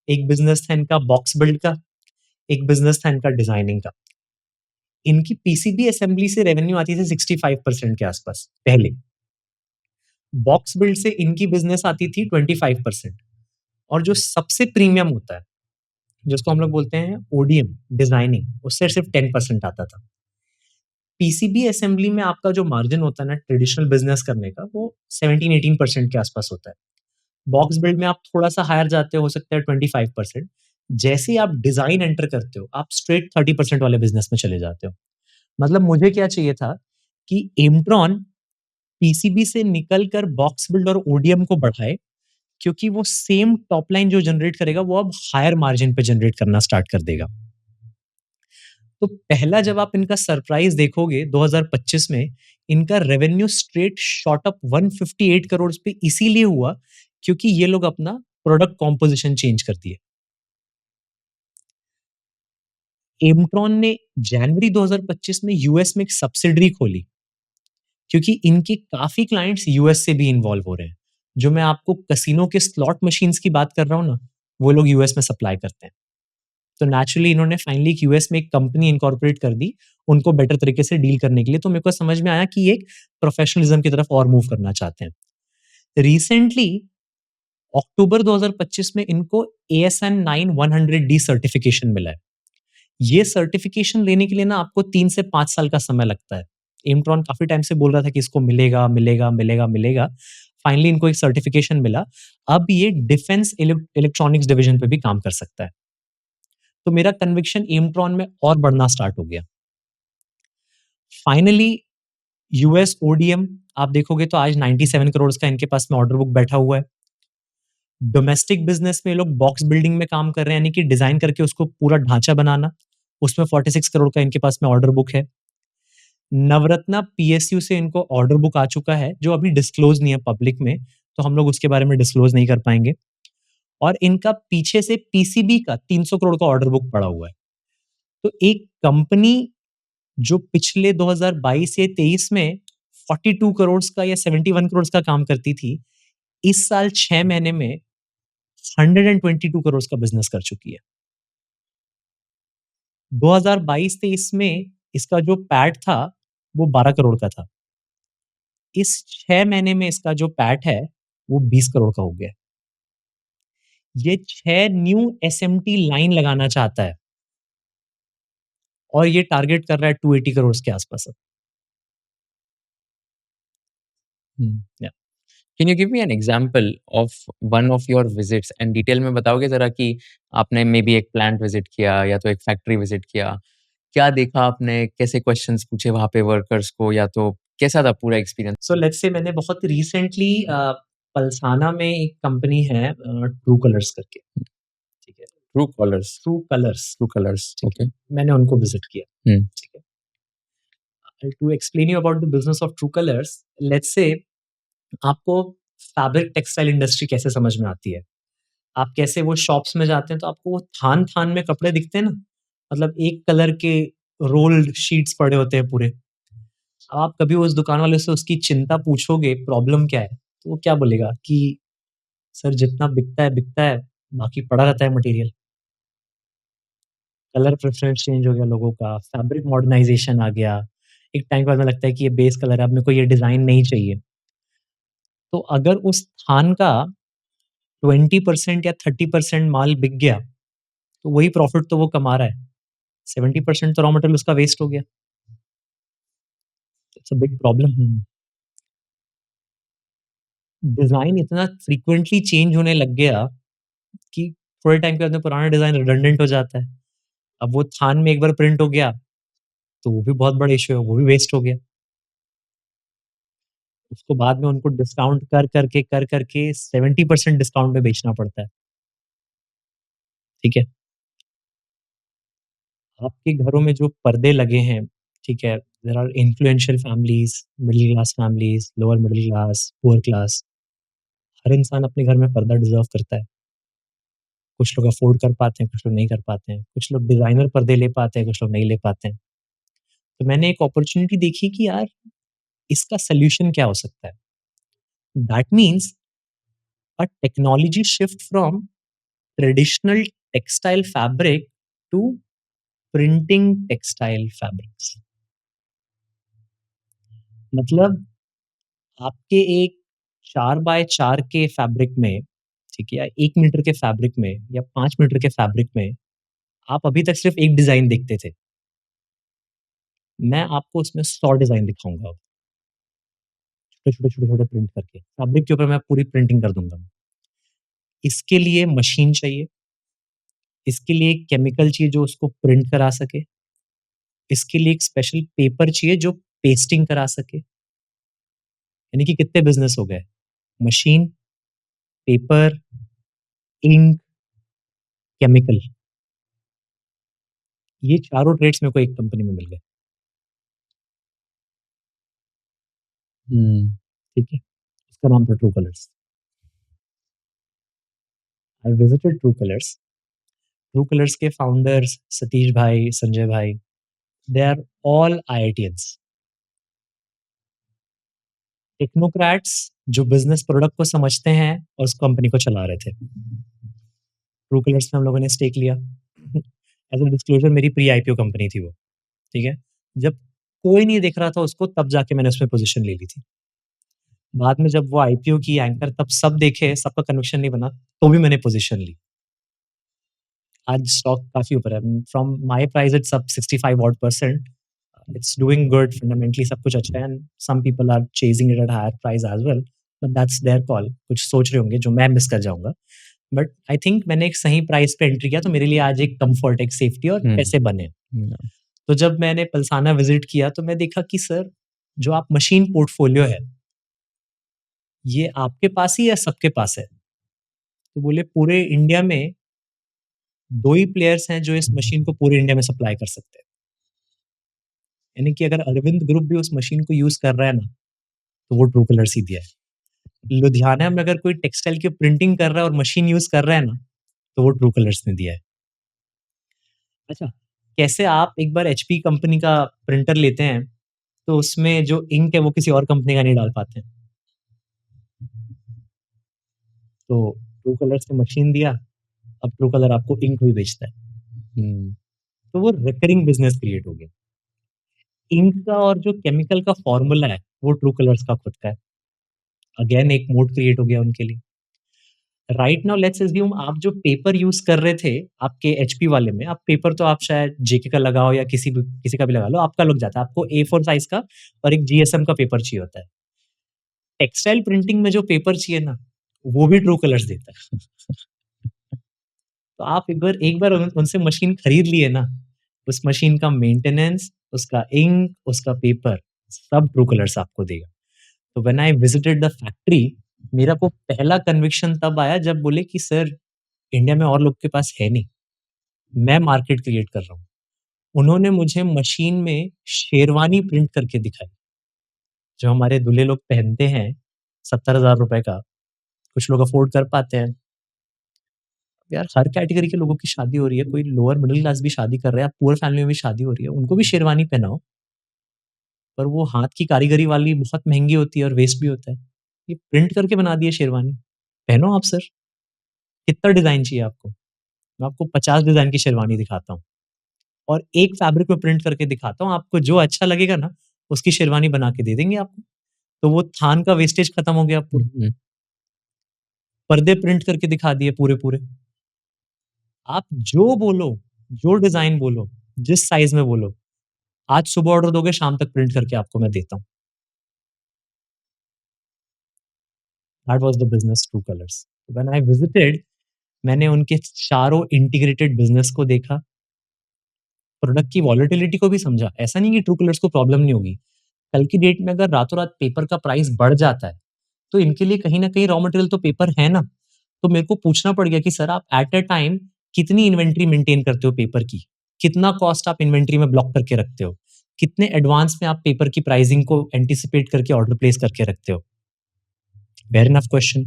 Speaker 2: एक बिज़नेस था इनका बॉक्स बिल्ड का, एक बिज़नेस था इनका डिज़ाइनिंग का। इनकी पीसीबी असेंबली से रेवेन्यू आती थी 65% के आसपास पहले। बॉक्स बिल्ड से इनकी बिज़नेस आती थी 25% और जो सबसे प्रीमियम होता है, जिसको हम लोग बोलते हैं ओडीएम डिज़ाइनिंग, उससे सिर्फ 10% आता था। पीसीबी असेंबली में आपका जो मार्जिन होता है ना ट्रेडिशनल बिज़नेस करने का, वो 17-18% के आसपास होता है। बॉक्स बिल्ड में आप थोड़ा-सा हायर जाते हो सकता है 25%। जैसे ही आप डिज़ाइन एंटर करते हो, आप स्ट्रेट 30% वाले बिज़नेस में चले जाते हो। मतलब मुझे क्या चाहिए था कि एम्ट्रॉन पीसीबी से निकल कर बॉक्स बिल्ड और ओडीएम को बढ़ाए, क्योंकि वो सेम टॉप लाइन जो जनरेट करेगा, वो अब हायर मार्जिन पे जनरेट करना स्टार्ट कर देगा। तो पहला जब आप इनका सरप्राइज़ देखोगे 2025 में, इनका revenue straight shot up 158 crore पे इसीलिए हुआ, क्योंकि ये लोग अपना प्रोडक्ट कॉम्पोज़िशन चेंज कर दिए। एम्ट्रॉन ने जनवरी 2025 में यूएस में एक सब्सिडियरी खोली, क्योंकि इनके काफ़ी क्लाइंट्स यूएस से भी इन्वॉल्व हो रहे हैं। जो मैं आपको कैसीनो के स्लॉट मशीन्स की बात कर रहा हूँ ना, वो लोग यूएस में सप्लाई करते हैं। तो नेचुरली इन्होंने फाइनली यूएस में एक कंपनी इनकॉर्पोरेट कर दी, उनको बेटर तरीके से डील करने के लिए। तो मेरे को समझ में आया कि ये एक प्रोफेशनलिज्म की तरफ और मूव करना चाहते हैं। रिसेंटली अक्टूबर 2025 में इनको एएसएन 9100 डी सर्टिफिकेशन मिला है। ये सर्टिफिकेशन लेने के लिए ना आपको 3 से 5 साल का समय लगता है। एम्ट्रॉन काफ़ी टाइम से बोल रहा था कि इसको मिलेगा, मिलेगा, मिलेगा, मिलेगा। फाइनली इनको एक सर्टिफिकेशन मिला। अब ये डिफेंस इलेक्ट्रॉनिक्स डिवीजन पे भी काम कर सकता है। तो मेरा कन्विक्शन एम्ट्रॉन में और बढ़ना स्टार्ट हो गया। फाइनली यूएस ओडीएम आप देखोगे तो आज 97 करोड़ का इनके पास में ऑर्डर बुक बैठा हुआ है। डोमेस्टिक बिज़नेस में ये लोग बॉक्स बिल्डिंग में काम कर रहे हैं, यानी कि डिज़ाइन करके उसको पूरा ढाँचा बनाना, उसमें 46 करोड़ का इनके पास में ऑर्डर बुक है। नवरत्ना पीएसयू से इनको ऑर्डर बुक आ चुका है, जो अभी डिस्क्लोज़ नहीं है पब्लिक में, तो हम लोग उसके बारे में डिस्क्लोज़ नहीं कर पाएँगे। और इनका पीछे से पीसीबी का 300 करोड़ का ऑर्डर बुक पड़ा हुआ है। तो एक कंपनी जो पिछले 2022 या 23 में 42 करोड़ का या 71 करोड़ का काम करती थी, इस साल 6 महीने में 122 करोड़ का बिज़नेस कर चुकी है। 2022-23 में इसका जो पैट था, वो 12 करोड़ का था। इस 6 महीने में इसका जो पैट है, वो 20 करोड़ का हो गया है। ये 6 न्यू एसएमटी लाइन लगाना चाहता है और ये टारगेट कर रहा है 280 करोड़ के आसपास अब।
Speaker 1: हुँ।
Speaker 2: या
Speaker 1: can you give me an example of one of your visits and detail में बताओगे ज़रा कि आपने मे बी एक प्लांट विजिट किया या तो एक फैक्ट्री विजिट किया। क्या देखा आपने? कैसे क्वेश्चन्स पूछे वहाँ पे वर्कर्स को या तो कैसा था पूरा एक्सपीरियंस?
Speaker 2: सो लेट्स से मैंने बहुत रिसेंटली पलसाना में एक कंपनी है ट्रू कलर्स करके, ठीक है?
Speaker 1: ट्रू कलर्स,
Speaker 2: ट्रू कलर्स,
Speaker 1: ट्रू कलर्स,
Speaker 2: ठीक है?
Speaker 1: ओके।
Speaker 2: मैंने उनको विज़िट किया,
Speaker 1: हुँ,
Speaker 2: ठीक है? To explain you about the business of True Colors, let's say आपको फैब्रिक टेक्सटाइल इंडस्ट्री कैसे समझ में आती है? आप कैसे वो शॉप्स में जाते हैं तो आपको वो थान-थान में कपड़े दिखते हैं ना? मतलब एक कलर के रोल्ड शीट्स पड़े होते हैं पूरे। अब आप कभी उस दुकान वाले से उसकी चिंता पूछोगे, प्रॉब्लम क्या है? तो वो क्या बोलेगा कि सर जितना बिकता है, बाकी पड़ा रहता है मटेरियल। कलर प्रेफ़रेंस चेंज हो गया लोगों का, फैब्रिक मॉडर्नाइज़ेशन आ गया। एक टाइम के बाद में लगता है कि ये बेस कलर है, अब मेरे को ये डिज़ाइन नहीं चाहिए। तो अगर उस थान का 20% या 30% माल बिक गया, तो वही प्रॉफ़िट तो वो कमा रहा है। 70% तो रॉ मटेरियल उसका वेस्ट हो गया। It's a big problem. Design इतना फ्रीक्वेंटली चेंज होने लग गया कि थोड़े टाइम के बाद में पुराना डिज़ाइन रिडंडेंट हो जाता है। अब वो थान में एक बार प्रिंट हो गया, तो वो भी बहुत बड़ा इश्यू है, वो भी वेस्ट हो गया। उसको बाद में उनको डिस्काउंट कर करके 70% डिस्काउंट में बेचना पड़ता है, ठीक है? आपके घरों में जो पर्दे लगे हैं, ठीक है? There are influential families, middle class families, lower middle class, poor class. हर इंसान अपने घर में पर्दा डिज़र्व करता है। कुछ लोग अफ़ोर्ड कर पाते हैं, कुछ लोग नहीं कर पाते हैं। कुछ लोग डिज़ाइनर पर्दे ले पाते हैं, कुछ लोग नहीं ले पाते हैं। तो मैंने एक अपॉर्च्युनिटी देखी कि यार इसका सॉल्यूशन क्या हो सकता है? That means a technology shift from traditional textile fabric to printing textile fabrics. मतलब आपके एक 4 बाय 4 के फैब्रिक में, ठीक है, या 1 मीटर के फैब्रिक में या 5 मीटर के फैब्रिक में आप अभी तक सिर्फ एक डिज़ाइन देखते थे। मैं आपको उसमें 100 डिज़ाइन दिखाऊँगा अब, छोटे-छोटे प्रिंट करके। फैब्रिक के ऊपर मैं पूरी प्रिंटिंग कर दूँगा। इसके लिए मशीन चाहिए, इसके लिए एक केमिकल चाहिए जो उसको प्रिंट करा सके, इसके लिए एक स्पेशल पेपर चाहिए जो पेस्टिंग करा सके। यानी कि कितने बिज़नेस हो गए? मशीन, पेपर, इंक, केमिकल, ये चारों ट्रेड्स मेरे को एक कंपनी में मिल गए,
Speaker 1: हुँ,
Speaker 2: ठीक है? उसका नाम था ट्रू कलर्स। I visited True Colors. ट्रू कलर्स के फाउंडर्स सतीश भाई, संजय भाई, they are all IITians, technocrats जो बिज़नेस प्रोडक्ट को समझते हैं और उस कंपनी को चला रहे थे। ट्रू कलर्स में हम लोगों ने स्टेक लिया। एज़ अ डिस्क्लोज़र मेरी प्री आईपीओ कंपनी थी वो, ठीक है? जब कोई नहीं देख रहा था उसको तब जाके मैंने उसमें पोज़ीशन ले ली थी। बाद में जब वो आईपीओ की एंकर तब सब देखे, सबका कन्विक्शन नहीं बना, तो भी मैंने पोज़ीशन ली। आज स्टॉक काफ़ी ऊपर है। From my price it's up 65 odd percent. It's doing good, fundamentally सब कुछ अच्छा है and some people are chasing it at higher price as well, but that's their call. कुछ सोच रहे होंगे जो मैं मिस कर जाऊँगा। बट आई थिंक मैंने एक सही प्राइस पे एंट्री किया तो मेरे लिए आज एक कम्फर्ट, एक सेफ्टी और
Speaker 1: हुँ,
Speaker 2: पैसे बने।
Speaker 1: हुँ,
Speaker 2: तो जब मैंने पलसाना विज़िट किया तो मैं देखा कि सर, जो आप मशीन पोर्टफोलियो है, ये आपके पास ही या सबके पास है? तो बोले पूरे इंडिया में 2 ही प्लेयर्स हैं जो इस मशीन को पूरे इंडिया में सप्लाई कर सकते हैं। यानी कि अगर अरविंद ग्रुप भी उस मशीन को यूज़ कर रहा है ना, तो वो ट्रू कलर्स ही दिया है। लुधियाना में अगर कोई टेक्सटाइल की प्रिंटिंग कर रहा है और मशीन यूज़ कर रहा है ना, तो वो ट्रू कलर्स ने दिया है। अच्छा, कैसे आप एक बार एचपी कंपनी का प्रिंटर लेते हैं, तो उसमें जो इंक है वो किसी और कंपनी का नहीं डाल पाते हैं। तो ट्रू कलर्स ने मशीन दिया, अब ट्रू कलर आपको इंक भी बेचता है।
Speaker 1: हुँ।
Speaker 2: तो वो रिकरिंग बिज़नेस क्रिएट हो गया। इंक का और जो केमिकल का फ़ॉर्मूला है, वो ट्रू कलर्स का खुद का है। अगेन एक मोड क्रिएट हो गया उनके लिए। राइट नाउ लेट्स अज्यूम आप जो पेपर यूज़ कर रहे थे, आपके एचपी वाले में, अब पेपर तो आप शायद जेके का लगाओ या किसी का भी लगा लो, आपका लग जाता है। आपको ए4 साइज़ का और एक जीएसएम का पेपर चाहिए होता है। टेक्सटाइल प्रिंटिंग में जो पेपर चाहिए ना, वो भी ट्रू कलर्स देता है। तो आप एक बार उनसे मशीन खरीद लिए ना, उस मशीन का मेंटेनेंस, उसका इंक, उसका पेपर, सब ट्रू कलर्स आपको देगा। तो when I visited the factory, मेरा को पहला कन्विक्शन तब आया जब बोले कि सर, इंडिया में और लोग के पास है नहीं, मैं मार्केट क्रिएट कर रहा हूँ। उन्होंने मुझे मशीन में शेरवानी प्रिंट करके दिखाई, जो हमारे दूल्हे लोग पहनते हैं, ₹70,000 का, कुछ लोग अफ़ोर्ड कर पाते हैं। यार हर कैटेगरी के लोगों की शादी हो रही है, कोई लोअर मिडल क्लास भी शादी कर रहा है, पुअर फैमिली में भी शादी हो रही है, उनको भी शेरवानी पहनाओ, पर वो हाथ की कारीगरी वाली बहुत महँगी होती है और वेस्ट भी होता है। ये प्रिंट करके बना दी है शेरवानी, पहनो आप सर, कितना डिज़ाइन चाहिए आपको? मैं आपको 50 डिज़ाइन की शेरवानी दिखाता हूँ और एक फैब्रिक में प्रिंट करके दिखाता हूँ, आपको जो अच्छा लगेगा ना, उसकी शेरवानी बना के दे देंगे आपको। तो वो थान का वेस्टेज खत्म हो गया
Speaker 1: हुँ,
Speaker 2: पूरा।
Speaker 1: हुँ।
Speaker 2: पर्दे प्रिंट करके दिखा दिए पूरे-पूरे। आप जो बोलो, जो डिज़ाइन बोलो, जिस साइज़ में बोलो, आज सुबह ऑर्डर दोगे, शाम तक प्रिंट करके आपको मैं देता हूँ। That was the business true colours. When I visited, मैंने उनके चारों इंटीग्रेटेड बिज़नेस को देखा, प्रोडक्ट की वॉलेटिलिटी को भी समझा। ऐसा नहीं कि ट्रू कलर्स को प्रॉब्लम नहीं होगी। कल की डेट में अगर रातों-रात पेपर का प्राइस बढ़ जाता है, तो इनके लिए कहीं न कहीं रॉ मटेरियल तो पेपर है ना। तो मेरे को पूछना पड़ गया कि सर आप एट अ टाइम कितनी इन्वेंटरी मेंटेन करते हो पेपर की? कितना कॉस्ट आप इन्वेंटरी में ब्लॉक करके रखते हो? कितने एडवांस में आप पेपर की प्राइसिंग को एंटीसिपेट करके ऑर्डर प्लेस करके रखते हो? Fair enough question.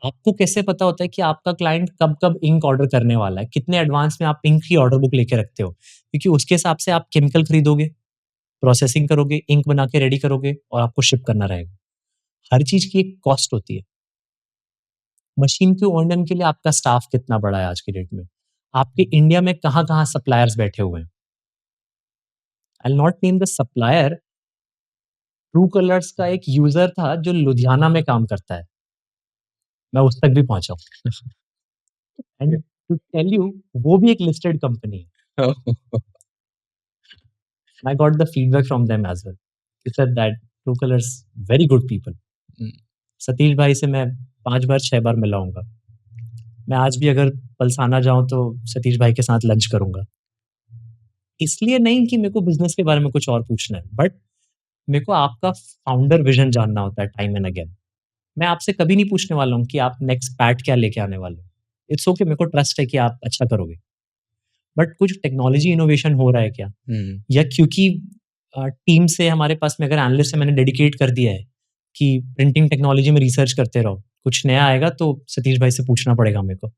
Speaker 2: आपको कैसे पता होता है कि आपका क्लाइंट कब-कब इंक ऑर्डर करने वाला है? कितने एडवांस में आप इंक की ऑर्डर बुक लेके रखते हो? क्योंकि उसके हिसाब से आप केमिकल खरीदोगे, प्रोसेसिंग करोगे, इंक बना के रेडी करोगे और आपको शिप करना रहेगा। हर चीज़ की एक कॉस्ट होती है। मशीन के ओनर के लिए आपका स्टाफ कितना बड़ा है आज की डेट में? आपके इंडिया में कहाँ-कहाँ सप्लायर्स बैठे हुए हैं? I will not name the supplier, true colours का एक यूज़र था जो लुधियाना में काम करता है। मैं उस तक भी पहुँचा हूँ। एंड टू टेल यू, वो भी एक लिस्टेड कंपनी है। I got the feedback from them as well. He said that True Colors very good people.
Speaker 1: हुँ,
Speaker 2: सतीश भाई से मैं 5 बार 6 बार मिला हूँगा। मैं आज भी अगर पलसाना जाऊँ तो सतीश भाई के साथ लंच करूँगा। इसलिए नहीं कि मेरे को बिज़नेस के बारे में कुछ और पूछना है, बट मेरे को आपका फाउंडर विज़न जानना होता है टाइम एंड अगेन। मैं आपसे कभी नहीं पूछने वाला हूँ कि आप नेक्स्ट पैट क्या लेके आने वाले हो। इट्स ओके, मेरे को ट्रस्ट है कि आप अच्छा करोगे। बट कुछ टेक्नोलॉजी इनोवेशन हो रहा है क्या?
Speaker 1: हुँ।
Speaker 2: या क्योंकि टीम से हमारे पास में अगर एनालिस्ट है, मैंने डेडिकेट कर दिया है कि प्रिंटिंग टेक्नोलॉजी में रिसर्च करते रहो। कुछ नया आएगा तो सतीश भाई से पूछना पड़ेगा मेरे को।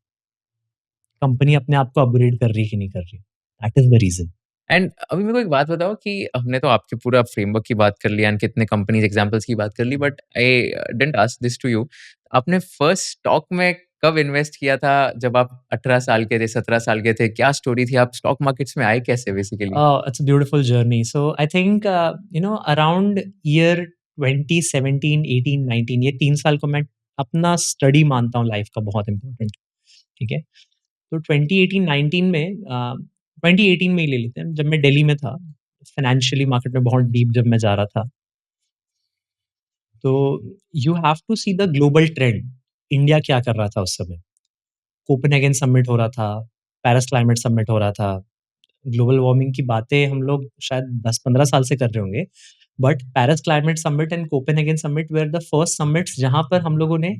Speaker 2: कंपनी अपने आप को अपग्रेड कर रही है कि नहीं कर रही? That is the reason.
Speaker 1: And अभी मेरे को एक बात बताओ कि हमने तो आपके पूरा फ्रेमवर्क की बात कर ली एंड कितने कंपनीज एग्जांपल्स की बात कर ली, but I didn't ask this to you. आपने फर्स्ट स्टॉक में कब इन्वेस्ट किया था जब आप 18 साल के थे, 17 साल के थे? क्या स्टोरी थी? आप स्टॉक मार्केट्स में आए कैसे basically?
Speaker 2: It's a beautiful journey. So I think around year 2017, 18, 19, ये 3 साल को मैं अपना स्टडी मानता हूँ लाइफ का बहुत इम्पोर्टेंट, ठीक है? तो 2018-19 में 2018 में ही ले लेते हैं, जब मैं दिल्ली में था, फाइनेंशियली मार्केट में बहुत डीप जब मैं जा रहा था, तो you have to see the global trend. India क्या कर रहा था उस समय? कोपेनहेगन समिट हो रहा था, पेरिस क्लाइमेट समिट हो रहा था, ग्लोबल वार्मिंग की बातें हम लोग शायद 10-15 साल से कर रहे होंगे, but Paris climate summit and Copenhagen summit were the first summits जहाँ पर हम लोगों ने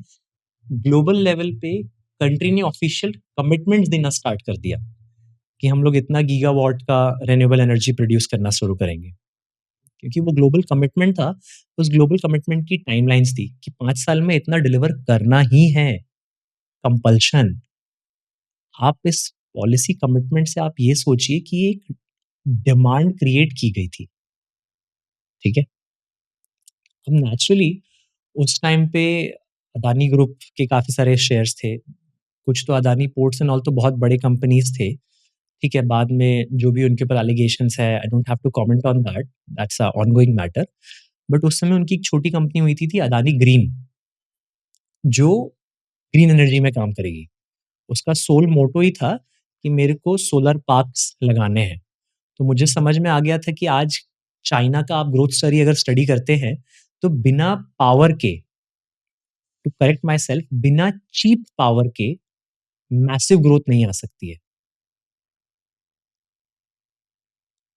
Speaker 2: ग्लोबल लेवल पे कंट्री ने ऑफिशियल कमिटमेंट्स देना स्टार्ट कर दिया कि हम लोग इतना गीगावाट का रिन्यूएबल एनर्जी प्रोड्यूस करना शुरू करेंगे। क्योंकि वो ग्लोबल कमिटमेंट था, उस ग्लोबल कमिटमेंट की टाइमलाइन्स थी कि 5 साल में इतना डिलीवर करना ही है, कंपल्शन। आप इस पॉलिसी कमिटमेंट से आप ये सोचिए कि एक डिमांड क्रिएट की गई थी, ठीक है? अब नेचुरली उस टाइम पे अदानी ग्रुप के काफ़ी सारे शेयर्स थे। कुछ तो अदानी पोर्ट्स एंड ऑल तो बहुत बड़े कंपनीज़ थे, ठीक है? बाद में जो भी उनके ऊपर एलिगेशंस है, I don't have to comment on that, that's a ongoing matter. But उस समय उनकी एक छोटी कंपनी हुई थी अदानी ग्रीन, जो ग्रीन एनर्जी में काम करेगी। उसका सोल मोटो ही था कि मेरे को सोलर पार्क्स लगाने हैं। तो मुझे समझ में आ गया था कि आज चाइना का आप ग्रोथ स्टोरी अगर स्टडी करते हैं, तो बिना पावर के, टू करेक्ट माई सेल्फ, बिना चीप पावर के मैसिव ग्रोथ नहीं आ सकती है।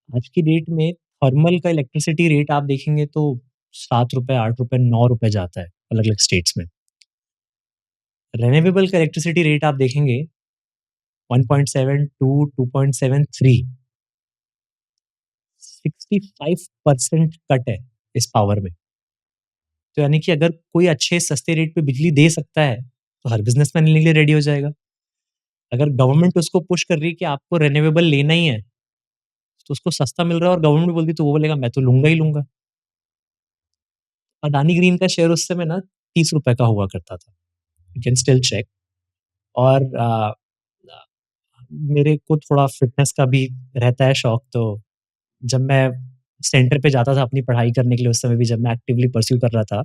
Speaker 2: आज की डेट में थर्मल का इलेक्ट्रिसिटी रेट आप देखेंगे तो ₹7, ₹8, ₹9 जाता है अलग-अलग स्टेट्स में। रिन्यूएबल का इलेक्ट्रिसिटी रेट आप देखेंगे 1.72, 2.73, 65% कट है इस पावर में। तो यानी कि अगर कोई अच्छे सस्ते रेट पे बिजली दे सकता है, तो हर बिज़नेसमैन लेने के लिए रेडी हो जाएगा। अगर गवर्नमेंट उसको पुश कर रही है कि आपको रिन्यूएबल लेना ही है, तो उसको सस्ता मिल रहा है और गवर्नमेंट बोलती है तो वो बोलेगा मैं तो लूँगा ही लूँगा। अदानी ग्रीन का शेयर उस समय ना ₹30 का हुआ करता था। You can still check. और मेरे को थोड़ा फ़िटनेस का भी रहता है शौक, तो जब मैं सेंटर पे जाता था अपनी पढ़ाई करने के लिए, उस समय भी जब मैं एक्टिवली परस्यू कर रहा था,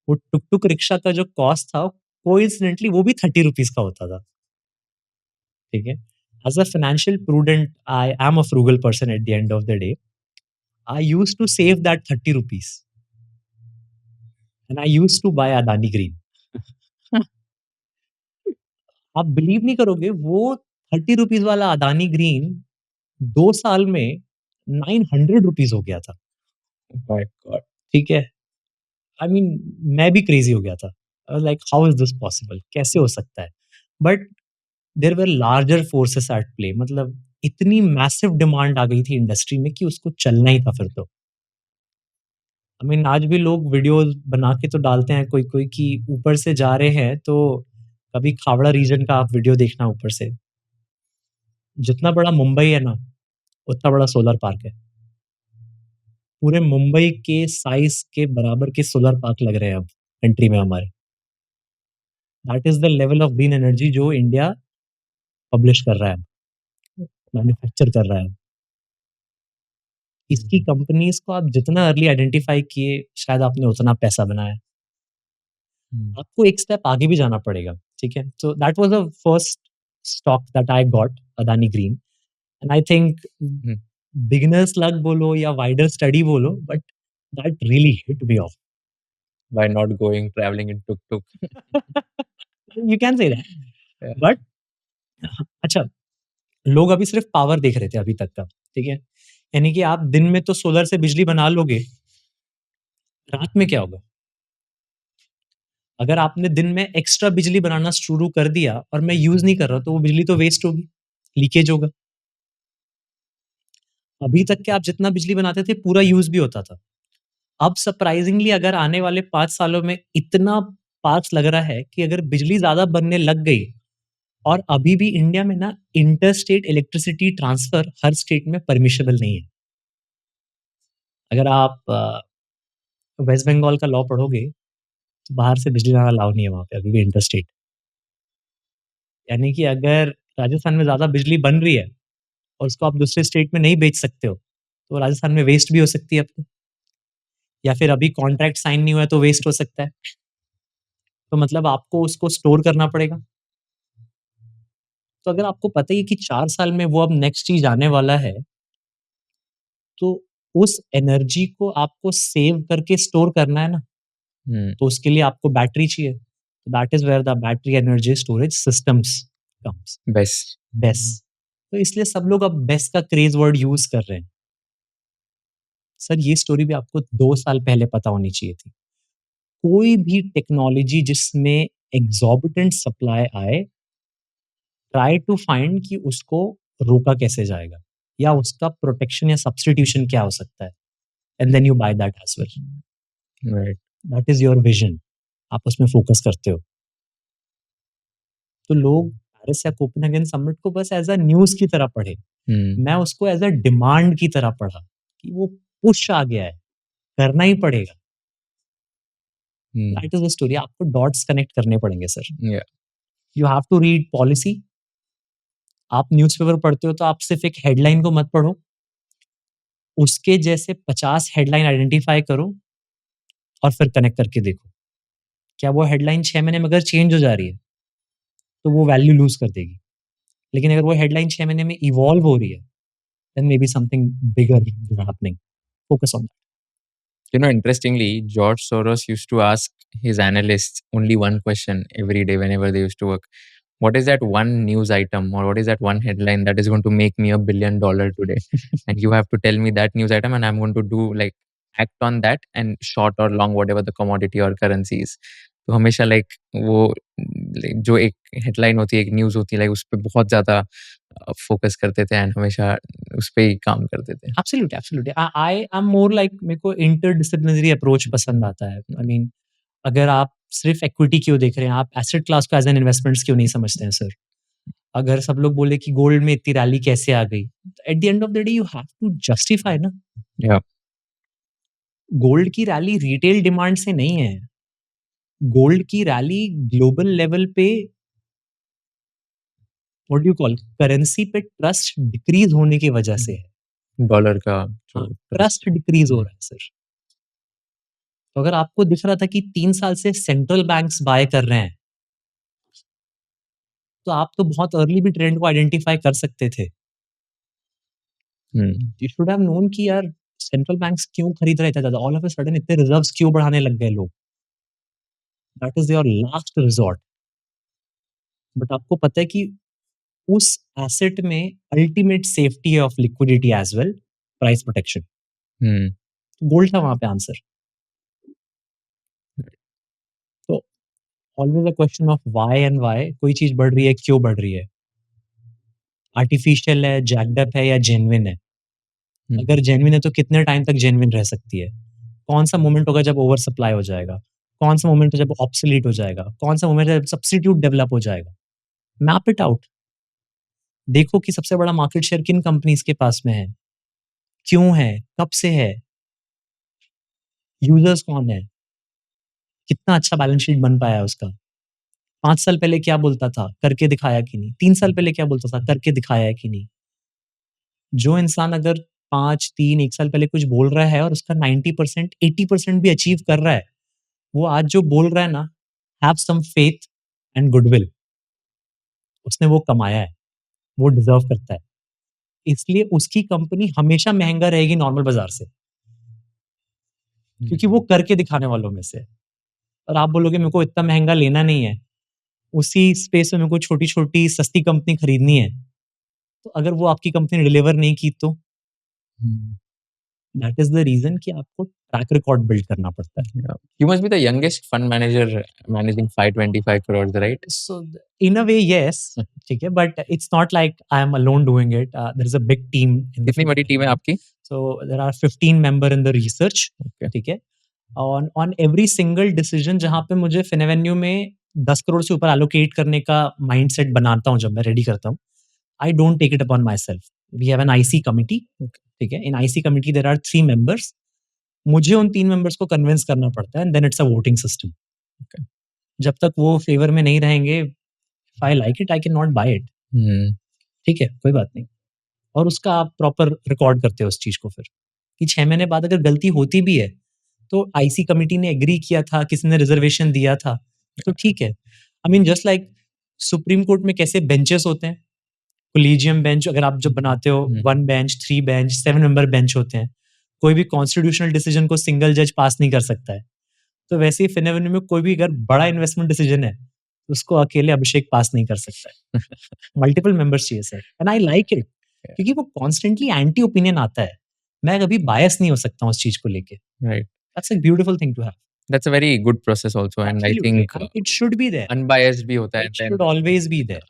Speaker 2: वो टुक-टुक रिक्शा का जो कॉस्ट था, कोइंसिडेंटली वो भी ₹30 का होता था, ठीक है? As a financial prudent, I am a frugal person at the end of the day. I used to save that ₹30 and I used to buy Adani Green. आप बिलीव नहीं करोगे, वो ₹30 वाला अदानी ग्रीन 2 साल में ₹900 हो गया था,
Speaker 1: माय गॉड!
Speaker 2: ठीक है? आई मीन मैं भी क्रेज़ी हो गया था। I was like how is this possible? कैसे हो सकता है? But there were larger forces at play, मतलब इतनी मैसिव डिमांड आ गई थी इंडस्ट्री में कि उसको चलना ही था फिर तो। आई मीन आज भी लोग वीडियोज़ बना के तो डालते हैं कोई-कोई कि ऊपर से जा रहे हैं, तो कभी खावड़ा रीजन का आप वीडियो देखना ऊपर से। जितना बड़ा मुंबई है ना, उतना बड़ा सोलर पार्क है। पूरे मुंबई के साइज़ के बराबर के सोलर पार्क लग रहे हैं अब कंट्री में हमारे। That is the level of green energy जो इंडिया पब्लिश कर रहा है, मैन्युफैक्चर कर रहा है। इसकी कंपनीज़ को आप जितना अर्ली आइडेंटिफ़ाई किए, शायद आपने उतना पैसा बनाया।
Speaker 1: हुँ,
Speaker 2: आपको एक स्टेप आगे भी जाना पड़ेगा, ठीक है? So that was the first stock that I got, Adani green, and I think
Speaker 1: hmm.
Speaker 2: Beginners luck बोलो या वाइडर स्टडी बोलो, but that really hit me off.
Speaker 1: Why not going travelling in tuk-tuk?
Speaker 2: You can say that. But अच्छा, लोग अभी सिर्फ power देख रहे थे अभी तक का, ठीक है? यानी कि आप दिन में तो सोलर से बिजली बना लोगे, रात में क्या होगा? अगर आपने दिन में एक्स्ट्रा बिजली बनाना शुरू कर दिया और मैं यूज़ नहीं कर रहा, तो वो बिजली तो वेस्ट होगी, लीकेज होगा। अभी तक के आप जितना बिजली बनाते थे, पूरा यूज़ भी होता था। अब सरप्राइज़िंगली अगर आने वाले 5 सालों में इतना पार्क्स लग रहा है कि अगर बिजली ज़्यादा बनने लग गई, और अभी भी इंडिया में ना इंटर स्टेट इलेक्ट्रिसिटी ट्रांसफर हर स्टेट में परमिशिबल नहीं है। अगर आप वेस्ट बंगाल का लॉ पढ़ोगे, तो बाहर से बिजली लाना अलाउ नहीं है वहाँ पे अभी भी इंटर स्टेट। यानी कि अगर राजस्थान में ज़्यादा बिजली बन रही है और उसको आप दूसरे स्टेट में नहीं बेच सकते हो, तो राजस्थान में वेस्ट भी हो सकती है अब तो। या फिर अभी कॉन्ट्रैक्ट साइन नहीं हुआ है तो वेस्ट हो सकता है। तो मतलब आपको उसको स्टोर करना पड़ेगा। तो अगर आपको पता ही है कि 4 साल में वो अब नेक्स्ट चीज़ आने वाला है, तो उस एनर्जी को आपको सेव करके स्टोर करना है ना,
Speaker 1: हुँ,
Speaker 2: तो उसके लिए आपको बैटरी चाहिए। तो that is where the battery energy storage systems comes,
Speaker 1: best.
Speaker 2: Base. तो इसलिए सब लोग अब बेस का क्रेज़ वर्ड यूज़ कर रहे हैं। सर ये स्टोरी भी आपको 2 साल पहले पता होनी चाहिए थी। कोई भी टेक्नोलॉजी जिसमें एग्जॉर्बिटेंट सप्लाई आए, ट्राई टू फाइंड कि उसको रोका कैसे जाएगा या उसका प्रोटेक्शन या सब्स्टिट्यूशन क्या हो सकता है, and then you buy that as well.
Speaker 1: Right.
Speaker 2: That is your vision, आप उसमें फोकस करते हो। तो लोग पेरिस या कोपेनहेगन समिट को बस एज अ न्यूज की तरह पढ़े, मैं उसको एज अ डिमांड की तरह पढ़ा कि वो पुश आ गया है, करना ही पड़ेगा। That is the story. आपको डॉट्स कनेक्ट करने पड़ेंगे सर।
Speaker 1: या
Speaker 2: you have to read policy. आप न्यूज़पेपर पढ़ते हो तो आप सिर्फ एक हेडलाइन को मत पढ़ो, उसके जैसे 50 हेडलाइन आइडेंटिफाई करो और फिर कनेक्ट करके देखो। क्या वो हेडलाइन 6 महीने में अगर चेंज हो जा रही है, तो वो वैल्यू लूज़ कर देगी। लेकिन अगर वो हेडलाइन 6 महीने में इवॉल्व हो रही है, then maybe something bigger is happening. Focus on that.
Speaker 1: You know, interestingly, George Soros used to ask his analysts only one question every day whenever they used to work. What is that one news item or what is that one headline that is going to make me $1 billion today? And you have to tell me that news item, and I'm going to do like act on that and short or long, whatever the commodity or currency is. तो हमेशा like वो जो एक headline होती है, एक news होती है, लाइक उस पे बहुत ज़्यादा फोकस करते थे एंड हमेशा उस पे ही काम करते थे।
Speaker 2: Absolutely, absolutely. I am more like, मेरे को इंटरडिसिप्लिनरी अप्रोच पसंद आता है। आई मीन, अगर आप सिर्फ इक्विटी क्यों देख रहे हैं, आप एसेट क्लास को एज एन इन्वेस्टमेंट्स क्यों नहीं समझते हैं सर? अगर सब लोग बोले कि गोल्ड में इतनी रैली कैसे आ गई, at the end of the day you have to justify ना।
Speaker 1: या
Speaker 2: गोल्ड की रैली रिटेल डिमांड से नहीं है। गोल्ड की रैली ग्लोबल लेवल पे what do you call, currency पे ट्रस्ट डिक्रीज होने की वजह से है।
Speaker 1: डॉलर का जो
Speaker 2: ट्रस्ट डिक्रीज हो रहा है सर। तो अगर आपको दिख रहा था कि 3 साल से सेंट्रल बैंक्स बाय कर रहे हैं, तो आप तो बहुत अर्ली भी ट्रेंड को आइडेंटिफाई कर सकते थे। यू शुड हैव नोन कि यार सेंट्रल बैंक्स क्यों खरीद रहे थे ज्यादा, ऑल ऑफ अ सडन इतने रिजर्व्स क्यों बढ़ाने लग गए लोग। That is your last resort. But आपको पता है कि उस एसेट में अल्टीमेट सेफ्टी है of liquidity as well, price protection. Gold था वहां पे आंसर। तो always a question of why and why. कोई चीज बढ़ रही है, क्यों बढ़ रही है? आर्टिफिशियल है, जैक्ड है या जेन्युइन है? अगर जेन्युइन है तो कितने टाइम तक जेन्युइन रह सकती है? कौन सा मोमेंट होगा जब ओवर सप्लाई हो जाएगा? कौन सा मोमेंट है जब ऑब्सोलीट हो जाएगा? कौन सा मोमेंट है जब सब्स्टिट्यूट डेवलप हो जाएगा? Map it out. देखो कि सबसे बड़ा मार्केट शेयर किन कंपनीज के पास में है, क्यों है, कब से है, यूजर्स कौन है, कितना अच्छा बैलेंस शीट बन पाया है उसका, 5 साल पहले क्या बोलता था, करके दिखाया कि नहीं, 3 साल पहले क्या बोलता था, करके दिखाया है कि नहीं। जो इंसान अगर 1 साल पहले कुछ बोल रहा है और उसका 90% 80% भी अचीव कर रहा है, वो आज जो बोल रहा है ना, have some faith and goodwill, उसने वो कमाया है, वो डिजर्व करता है। इसलिए उसकी कंपनी हमेशा महंगा रहेगी नॉर्मल बाजार से, क्योंकि वो करके दिखाने वालों में से है। और आप बोलोगे मेरे को इतना महंगा लेना नहीं है, उसी स्पेस में मेरे को छोटी-छोटी सस्ती कंपनी खरीदनी है, तो अगर वो आपकी कंपनी डिलीवर नहीं की तो? दैट इज़ द रीज़न कि आपको ट्रैक रिकॉर्ड बिल्ड करना पड़ता है।
Speaker 1: Yeah. You must be the youngest fund manager managing 525 crores, right?
Speaker 2: So in a way yes, ठीक है, but it's not like I am alone doing it. There is a big team in the
Speaker 1: कितनी बड़ी team है आपकी?
Speaker 2: So there are 15 member in the research,
Speaker 1: Okay.
Speaker 2: ठीक है। On every single decision जहाँ पे मुझे FinAvenue में 10 करोड़ से ऊपर allocate करने का माइंडसेट बनाता हूँ, जब मैं रेडी करता हूँ, I don't take it upon myself. We have an IC committee, ठीक है। In IC committee there are 3 members. मुझे उन 3 मेंबर्स को कन्विंस करना पड़ता है, and then it's a voting system. जब तक वो फेवर में नहीं रहेंगे, if I like it I can not buy it, ठीक है, कोई बात नहीं। और उसका आप प्रॉपर रिकॉर्ड करते हो उस चीज को फिर, कि 6 महीने बाद अगर गलती होती भी है तो आईसी कमिटी ने एग्री किया था, किसी ने रिजर्वेशन दिया था, तो ठीक है। I mean just like supreme court में कैसे बेंचेस होते हैं, कोलिजियम बेंच अगर आप जब बनाते हो, 1 बेंच, 3 बेंच, 7 मेंबर बेंच होते हैं। कोई भी कॉन्स्टिट्यूशनल डिसीजन को सिंगल जज पास नहीं कर सकता है। तो वैसे ही FinAvenue में कोई भी अगर बड़ा इन्वेस्टमेंट डिसीजन है, तो उसको अकेले अभिषेक पास नहीं कर सकता है। मल्टीपल मेंबर्स चाहिए sir, and I like it, क्योंकि वो कॉन्स्टेंटली एंटी ओपिनियन आता है। मैं कभी बायस नहीं हो सकता हूँ उस चीज को लेके।
Speaker 1: Right.
Speaker 2: That's a beautiful thing to have.
Speaker 1: That's a very good process also and I
Speaker 2: Absolutely,
Speaker 1: think
Speaker 2: and it should be there.
Speaker 1: Unbiased भी होता है
Speaker 2: It
Speaker 1: then
Speaker 2: should always be there.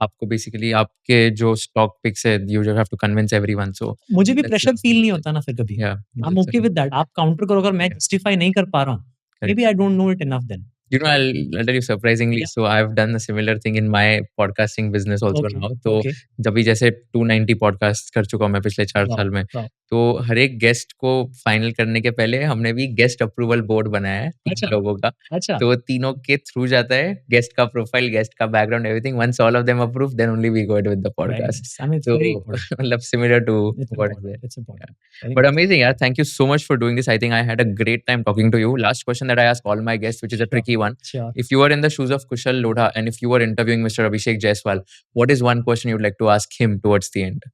Speaker 1: आपको बेसिकली आपके जो स्टॉक पिक्स है you just have to convince everyone so
Speaker 2: मुझे भी
Speaker 1: that's
Speaker 2: pressure feel
Speaker 1: good
Speaker 2: नहीं
Speaker 1: थिंग
Speaker 2: होता ना फिर कभी।
Speaker 1: या
Speaker 2: I am okay with that. आप काउंटर करो, अगर मैं
Speaker 1: या
Speaker 2: जस्टिफाई नहीं कर पा रहा हूँ, may
Speaker 1: correct
Speaker 2: be I don't know it enough then.
Speaker 1: You know, I'll tell you surprisingly.
Speaker 2: या
Speaker 1: So I've done a similar thing in my podcasting business also
Speaker 2: okay,
Speaker 1: now. तो
Speaker 2: ओके।
Speaker 1: जब भी जैसे 290 पॉडकास्ट कर चुका हूँ मैं पिछले 4
Speaker 2: वाओ!
Speaker 1: साल में।
Speaker 2: वाओ!
Speaker 1: तो हर एक गेस्ट को फाइनल करने के पहले हमने भी गेस्ट अप्रूवल बोर्ड बनाया है 3
Speaker 2: अच्छा,
Speaker 1: लोगों का।
Speaker 2: अच्छा।
Speaker 1: तो तीनों के थ्रू जाता है गेस्ट का प्रोफाइल, गेस्ट का background everything. Once all of them approve then only we go ahead with the
Speaker 2: very
Speaker 1: podcast.
Speaker 2: Nice. I mean it's
Speaker 1: तो
Speaker 2: वेरी इम्पोर्टेंट।
Speaker 1: मतलब similar to
Speaker 2: it's
Speaker 1: what is
Speaker 2: important,
Speaker 1: there.
Speaker 2: It's
Speaker 1: Yeah.
Speaker 2: Important. Very
Speaker 1: But
Speaker 2: nice.
Speaker 1: amazing, yeah. Thank you so much for doing this. I think I had a great time talking to you. Last question that I ask all my guests, which is a
Speaker 2: sure,
Speaker 1: tricky one.
Speaker 2: Sure.
Speaker 1: If you were in the shoes of Kushal Lodha and if you were interviewing Mr. Abhishek Jaiswal, what is one question you'd like to ask him towards the end?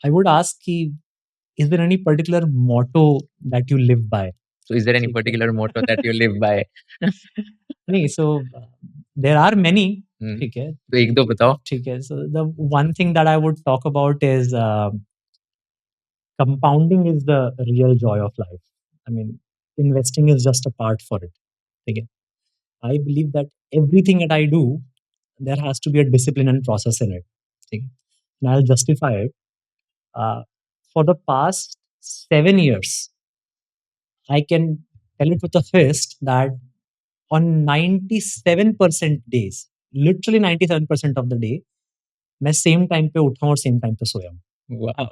Speaker 2: I would ask कि is there any particular motto that you live by?
Speaker 1: So, is there any
Speaker 2: ठीक है।
Speaker 1: particular motto that you live by?
Speaker 2: नहीं, so there are many.
Speaker 1: Hmm.
Speaker 2: ठीक है,
Speaker 1: तो एक दो बताओ.
Speaker 2: ठीक है। So the one thing that I would talk about is compounding is the real joy of life. I mean, investing is just a part for it. Okay. I believe that everything that I do, there has to be a discipline and process in it. Okay. And I'll justify it. Uh, for the past 7 years, I can tell it with a fist that on 97% days, literally 97% of the day, मैं same time पे उठा हूँ और same time पे सोया हूँ।
Speaker 1: Wow.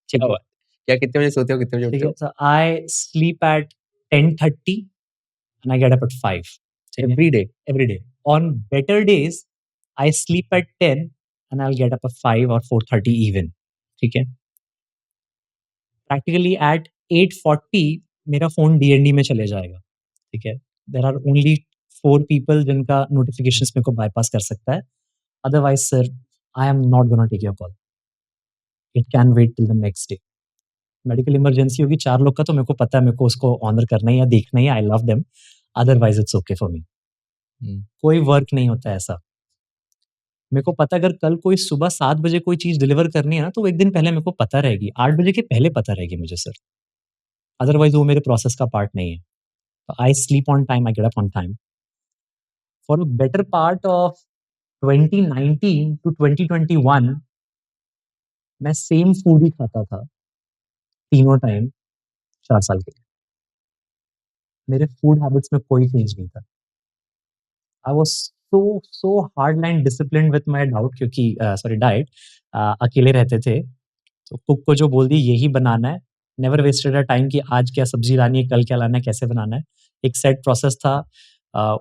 Speaker 2: ठीक
Speaker 1: क्या
Speaker 2: है,
Speaker 1: बात. क्या कितने बजे सोते हो, कितने बजे
Speaker 2: ठीक
Speaker 1: उठते
Speaker 2: है।
Speaker 1: हो?
Speaker 2: So I sleep at 10:30 and I get up at 5. ठीक है,
Speaker 1: Every day.
Speaker 2: every day. On better days, I sleep at 10 and I'll get up at 5 or 4:30 even. ठीक है, प्रैक्टिकली एट 8:40 मेरा फ़ोन डीएनडी में चले जाएगा। ठीक है, देयर आर ओनली 4 पीपल जिनका नोटिफ़िकेशंस मेरे को बायपास कर सकता है। Otherwise sir, I am not gonna take your call. It can wait till the next day. Medical emergency होगी 4 लोग का, तो मेरे को पता है मेरे को उसको ऑनर करना है या देखना है, I love them. Otherwise it's okay for me.
Speaker 1: Hmm.
Speaker 2: कोई वर्क नहीं होता है ऐसा। मेरे को पता है अगर कल कोई सुबह 7 बजे कोई चीज़ डिलीवर करनी है ना, तो वो 1 दिन पहले मेरे को पता रहेगी। 8 बजे के पहले पता रहेगी मुझे सर। अदरवाइज़ वो मेरे प्रोसेस का पार्ट नहीं है। तो I sleep on time, I get up on time. For a better part of 2019 to 2021 मैं सेम फूड ही खाता था, तीनों टाइम 4 साल के। मेरे फूड हैबिट्स में कोई चेंज नहीं था। I was so hard line disciplined with my diet. अकेले रहते थे, तो कुक को जो बोल दी यही बनाना है, नेवर वेस्टेड अ टाइम कि आज क्या सब्ज़ी लानी है, कल क्या लाना है, कैसे बनाना है। एक सेट प्रोसेस था।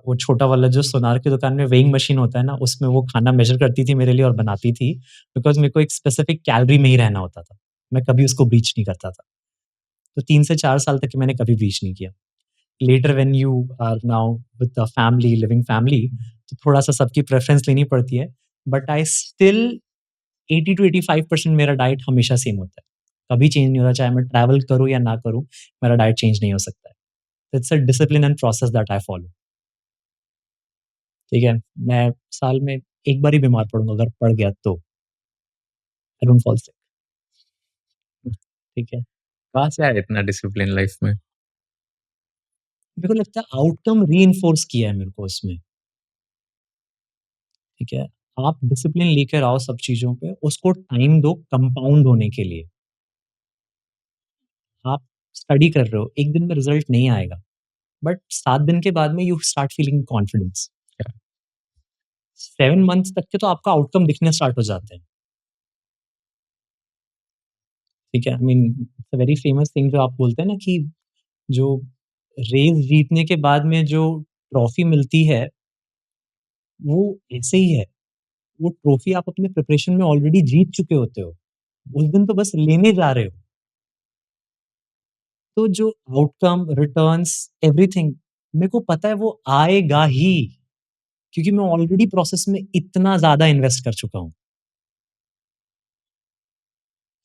Speaker 2: वो छोटा वाला जो सोनार की दुकान में वेइंग मशीन होता है ना, उसमें वो खाना मेज़र करती थी मेरे लिए और बनाती थी, बिकॉज़ मेरे को एक स्पेसिफिक कैलोरी में ही रहना होता था। मैं कभी उसको ब्रीच नहीं करता था। तो 3 से 4 साल तक मैंने कभी ब्रीच नहीं किया। Later when you are now with a family, living family, तो थोड़ा-सा सबकी प्रेफ़रेंस लेनी पड़ती है, बट आई स्टिल 80 टू 85% मेरा डाइट हमेशा सेम होता है। कभी चेंज नहीं होता, चाहे मैं ट्रैवल करूँ या ना करूँ, मेरा डाइट चेंज नहीं हो सकता है। It's a discipline and process that I follow. ठीक है? मैं साल में 1 बार ही बीमार पड़ूँगा, अगर पड़ गया तो। I don't fall sick. ठीक है?
Speaker 1: कहाँ से आया इतना डिसिप्लिन लाइफ में?
Speaker 2: मेरे को लगता है आउटकम रीइन्फोर्स किया है मेरे को उसमें। ठीक है? आप डिसिप्लिन लेकर आओ सब चीज़ों पे, उसको टाइम दो कंपाउंड होने के लिए। आप स्टडी कर रहे हो, 1 दिन में रिज़ल्ट नहीं आएगा, बट 7 दिन के बाद में you start feeling confidence. 7 months तक के तो आपका आउटकम दिखने स्टार्ट हो जाते हैं। ठीक है? आई mean it's a very famous thing जो आप बोलते हैं ना कि जो रेस जीतने के बाद में जो ट्रॉफी मिलती है, वो ऐसे ही है। वो ट्रॉफी आप अपने प्रिपरेशन में ऑलरेडी जीत चुके होते हो। उस दिन तो बस लेने जा रहे हो। तो जो आउटकम, रिटर्न्स, एवरीथिंग मेरे को पता है वो आएगा ही, क्योंकि मैं ऑलरेडी प्रोसेस में इतना ज़्यादा इन्वेस्ट कर चुका हूँ।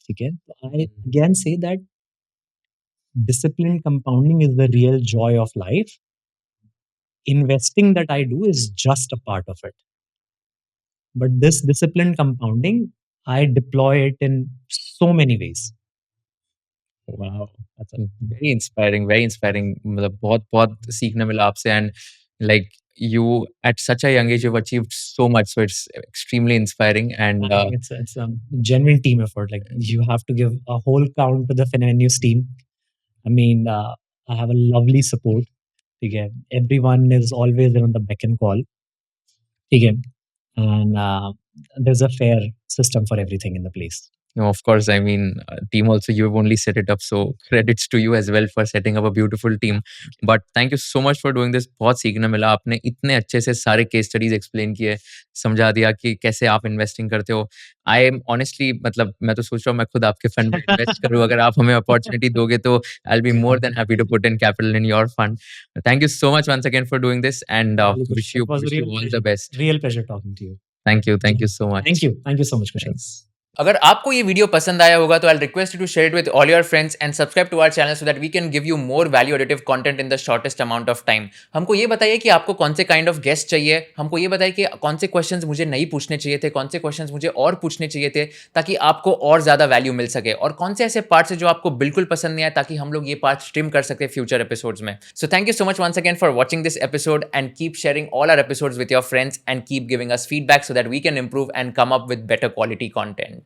Speaker 2: ठीक है? तो I again say that disciplined compounding is the real joy of life. Investing that I do is just a part of it. But this disciplined compounding, I deploy it in so many ways. Wow! that's a
Speaker 1: very inspiring मतलब बहुत-बहुत सीखने मिला आपसे and like you at such a young age you've achieved so much so it's extremely inspiring and
Speaker 2: I think it's a genuine team effort. Like you have to give a whole crown to the Finevenus team. I mean, I have a lovely support. Okay, everyone is always there on the beck and call. Okay, and there's a fair system for everything in the place.
Speaker 1: no, of course. I mean, team also, you've only set it up. So credits to you as well for setting up a beautiful team. But thank you so much for doing this. बहुत सीखने मिला आपने इतने अच्छे से सारे case studies explain किए समझा दिया कि कैसे आप इन्वेस्टिंग करते हो आई एम ऑनेस्टली मतलब मैं तो सोच रहा हूँ मैं खुद आपके फंड में इन्वेस्ट करूँ अगर आप हमें अपॉर्चुनिटी दोगे तो I be more than happy to put in capital in your fund thank you so much once again for doing this and
Speaker 2: Really good.
Speaker 1: Wish
Speaker 2: It
Speaker 1: you
Speaker 2: was a real
Speaker 1: all
Speaker 2: pleasure.
Speaker 1: The best
Speaker 2: Real pleasure talking to you.
Speaker 1: Thank you so much
Speaker 2: Thank you so much, Kushal.
Speaker 1: अगर आपको ये video पसंद आया होगा तो I request you to share it with all your friends and subscribe to our channel so that we can give you more value additive content in the shortest amount of time हमको ये बताइए कि आपको कौन से kind of guest चाहिए हमको ये बताइए कि कौन से क्वेश्चंस मुझे नहीं पूछने चाहिए थे कौन से क्वेश्चंस मुझे और पूछने चाहिए थे ताकि आपको और ज़्यादा वैल्यू मिल सके और कौन से ऐसे पार्ट्स है जो आपको बिल्कुल पसंद नहीं आए ताकि हम लोग ये पार्ट स्ट्रीम कर सके फ्यूचर एपिसोड्स में so thank you so much once again for watching this episode and keep sharing all our episodes with your friends and keep giving us feedback so that we can improve and come up with better quality content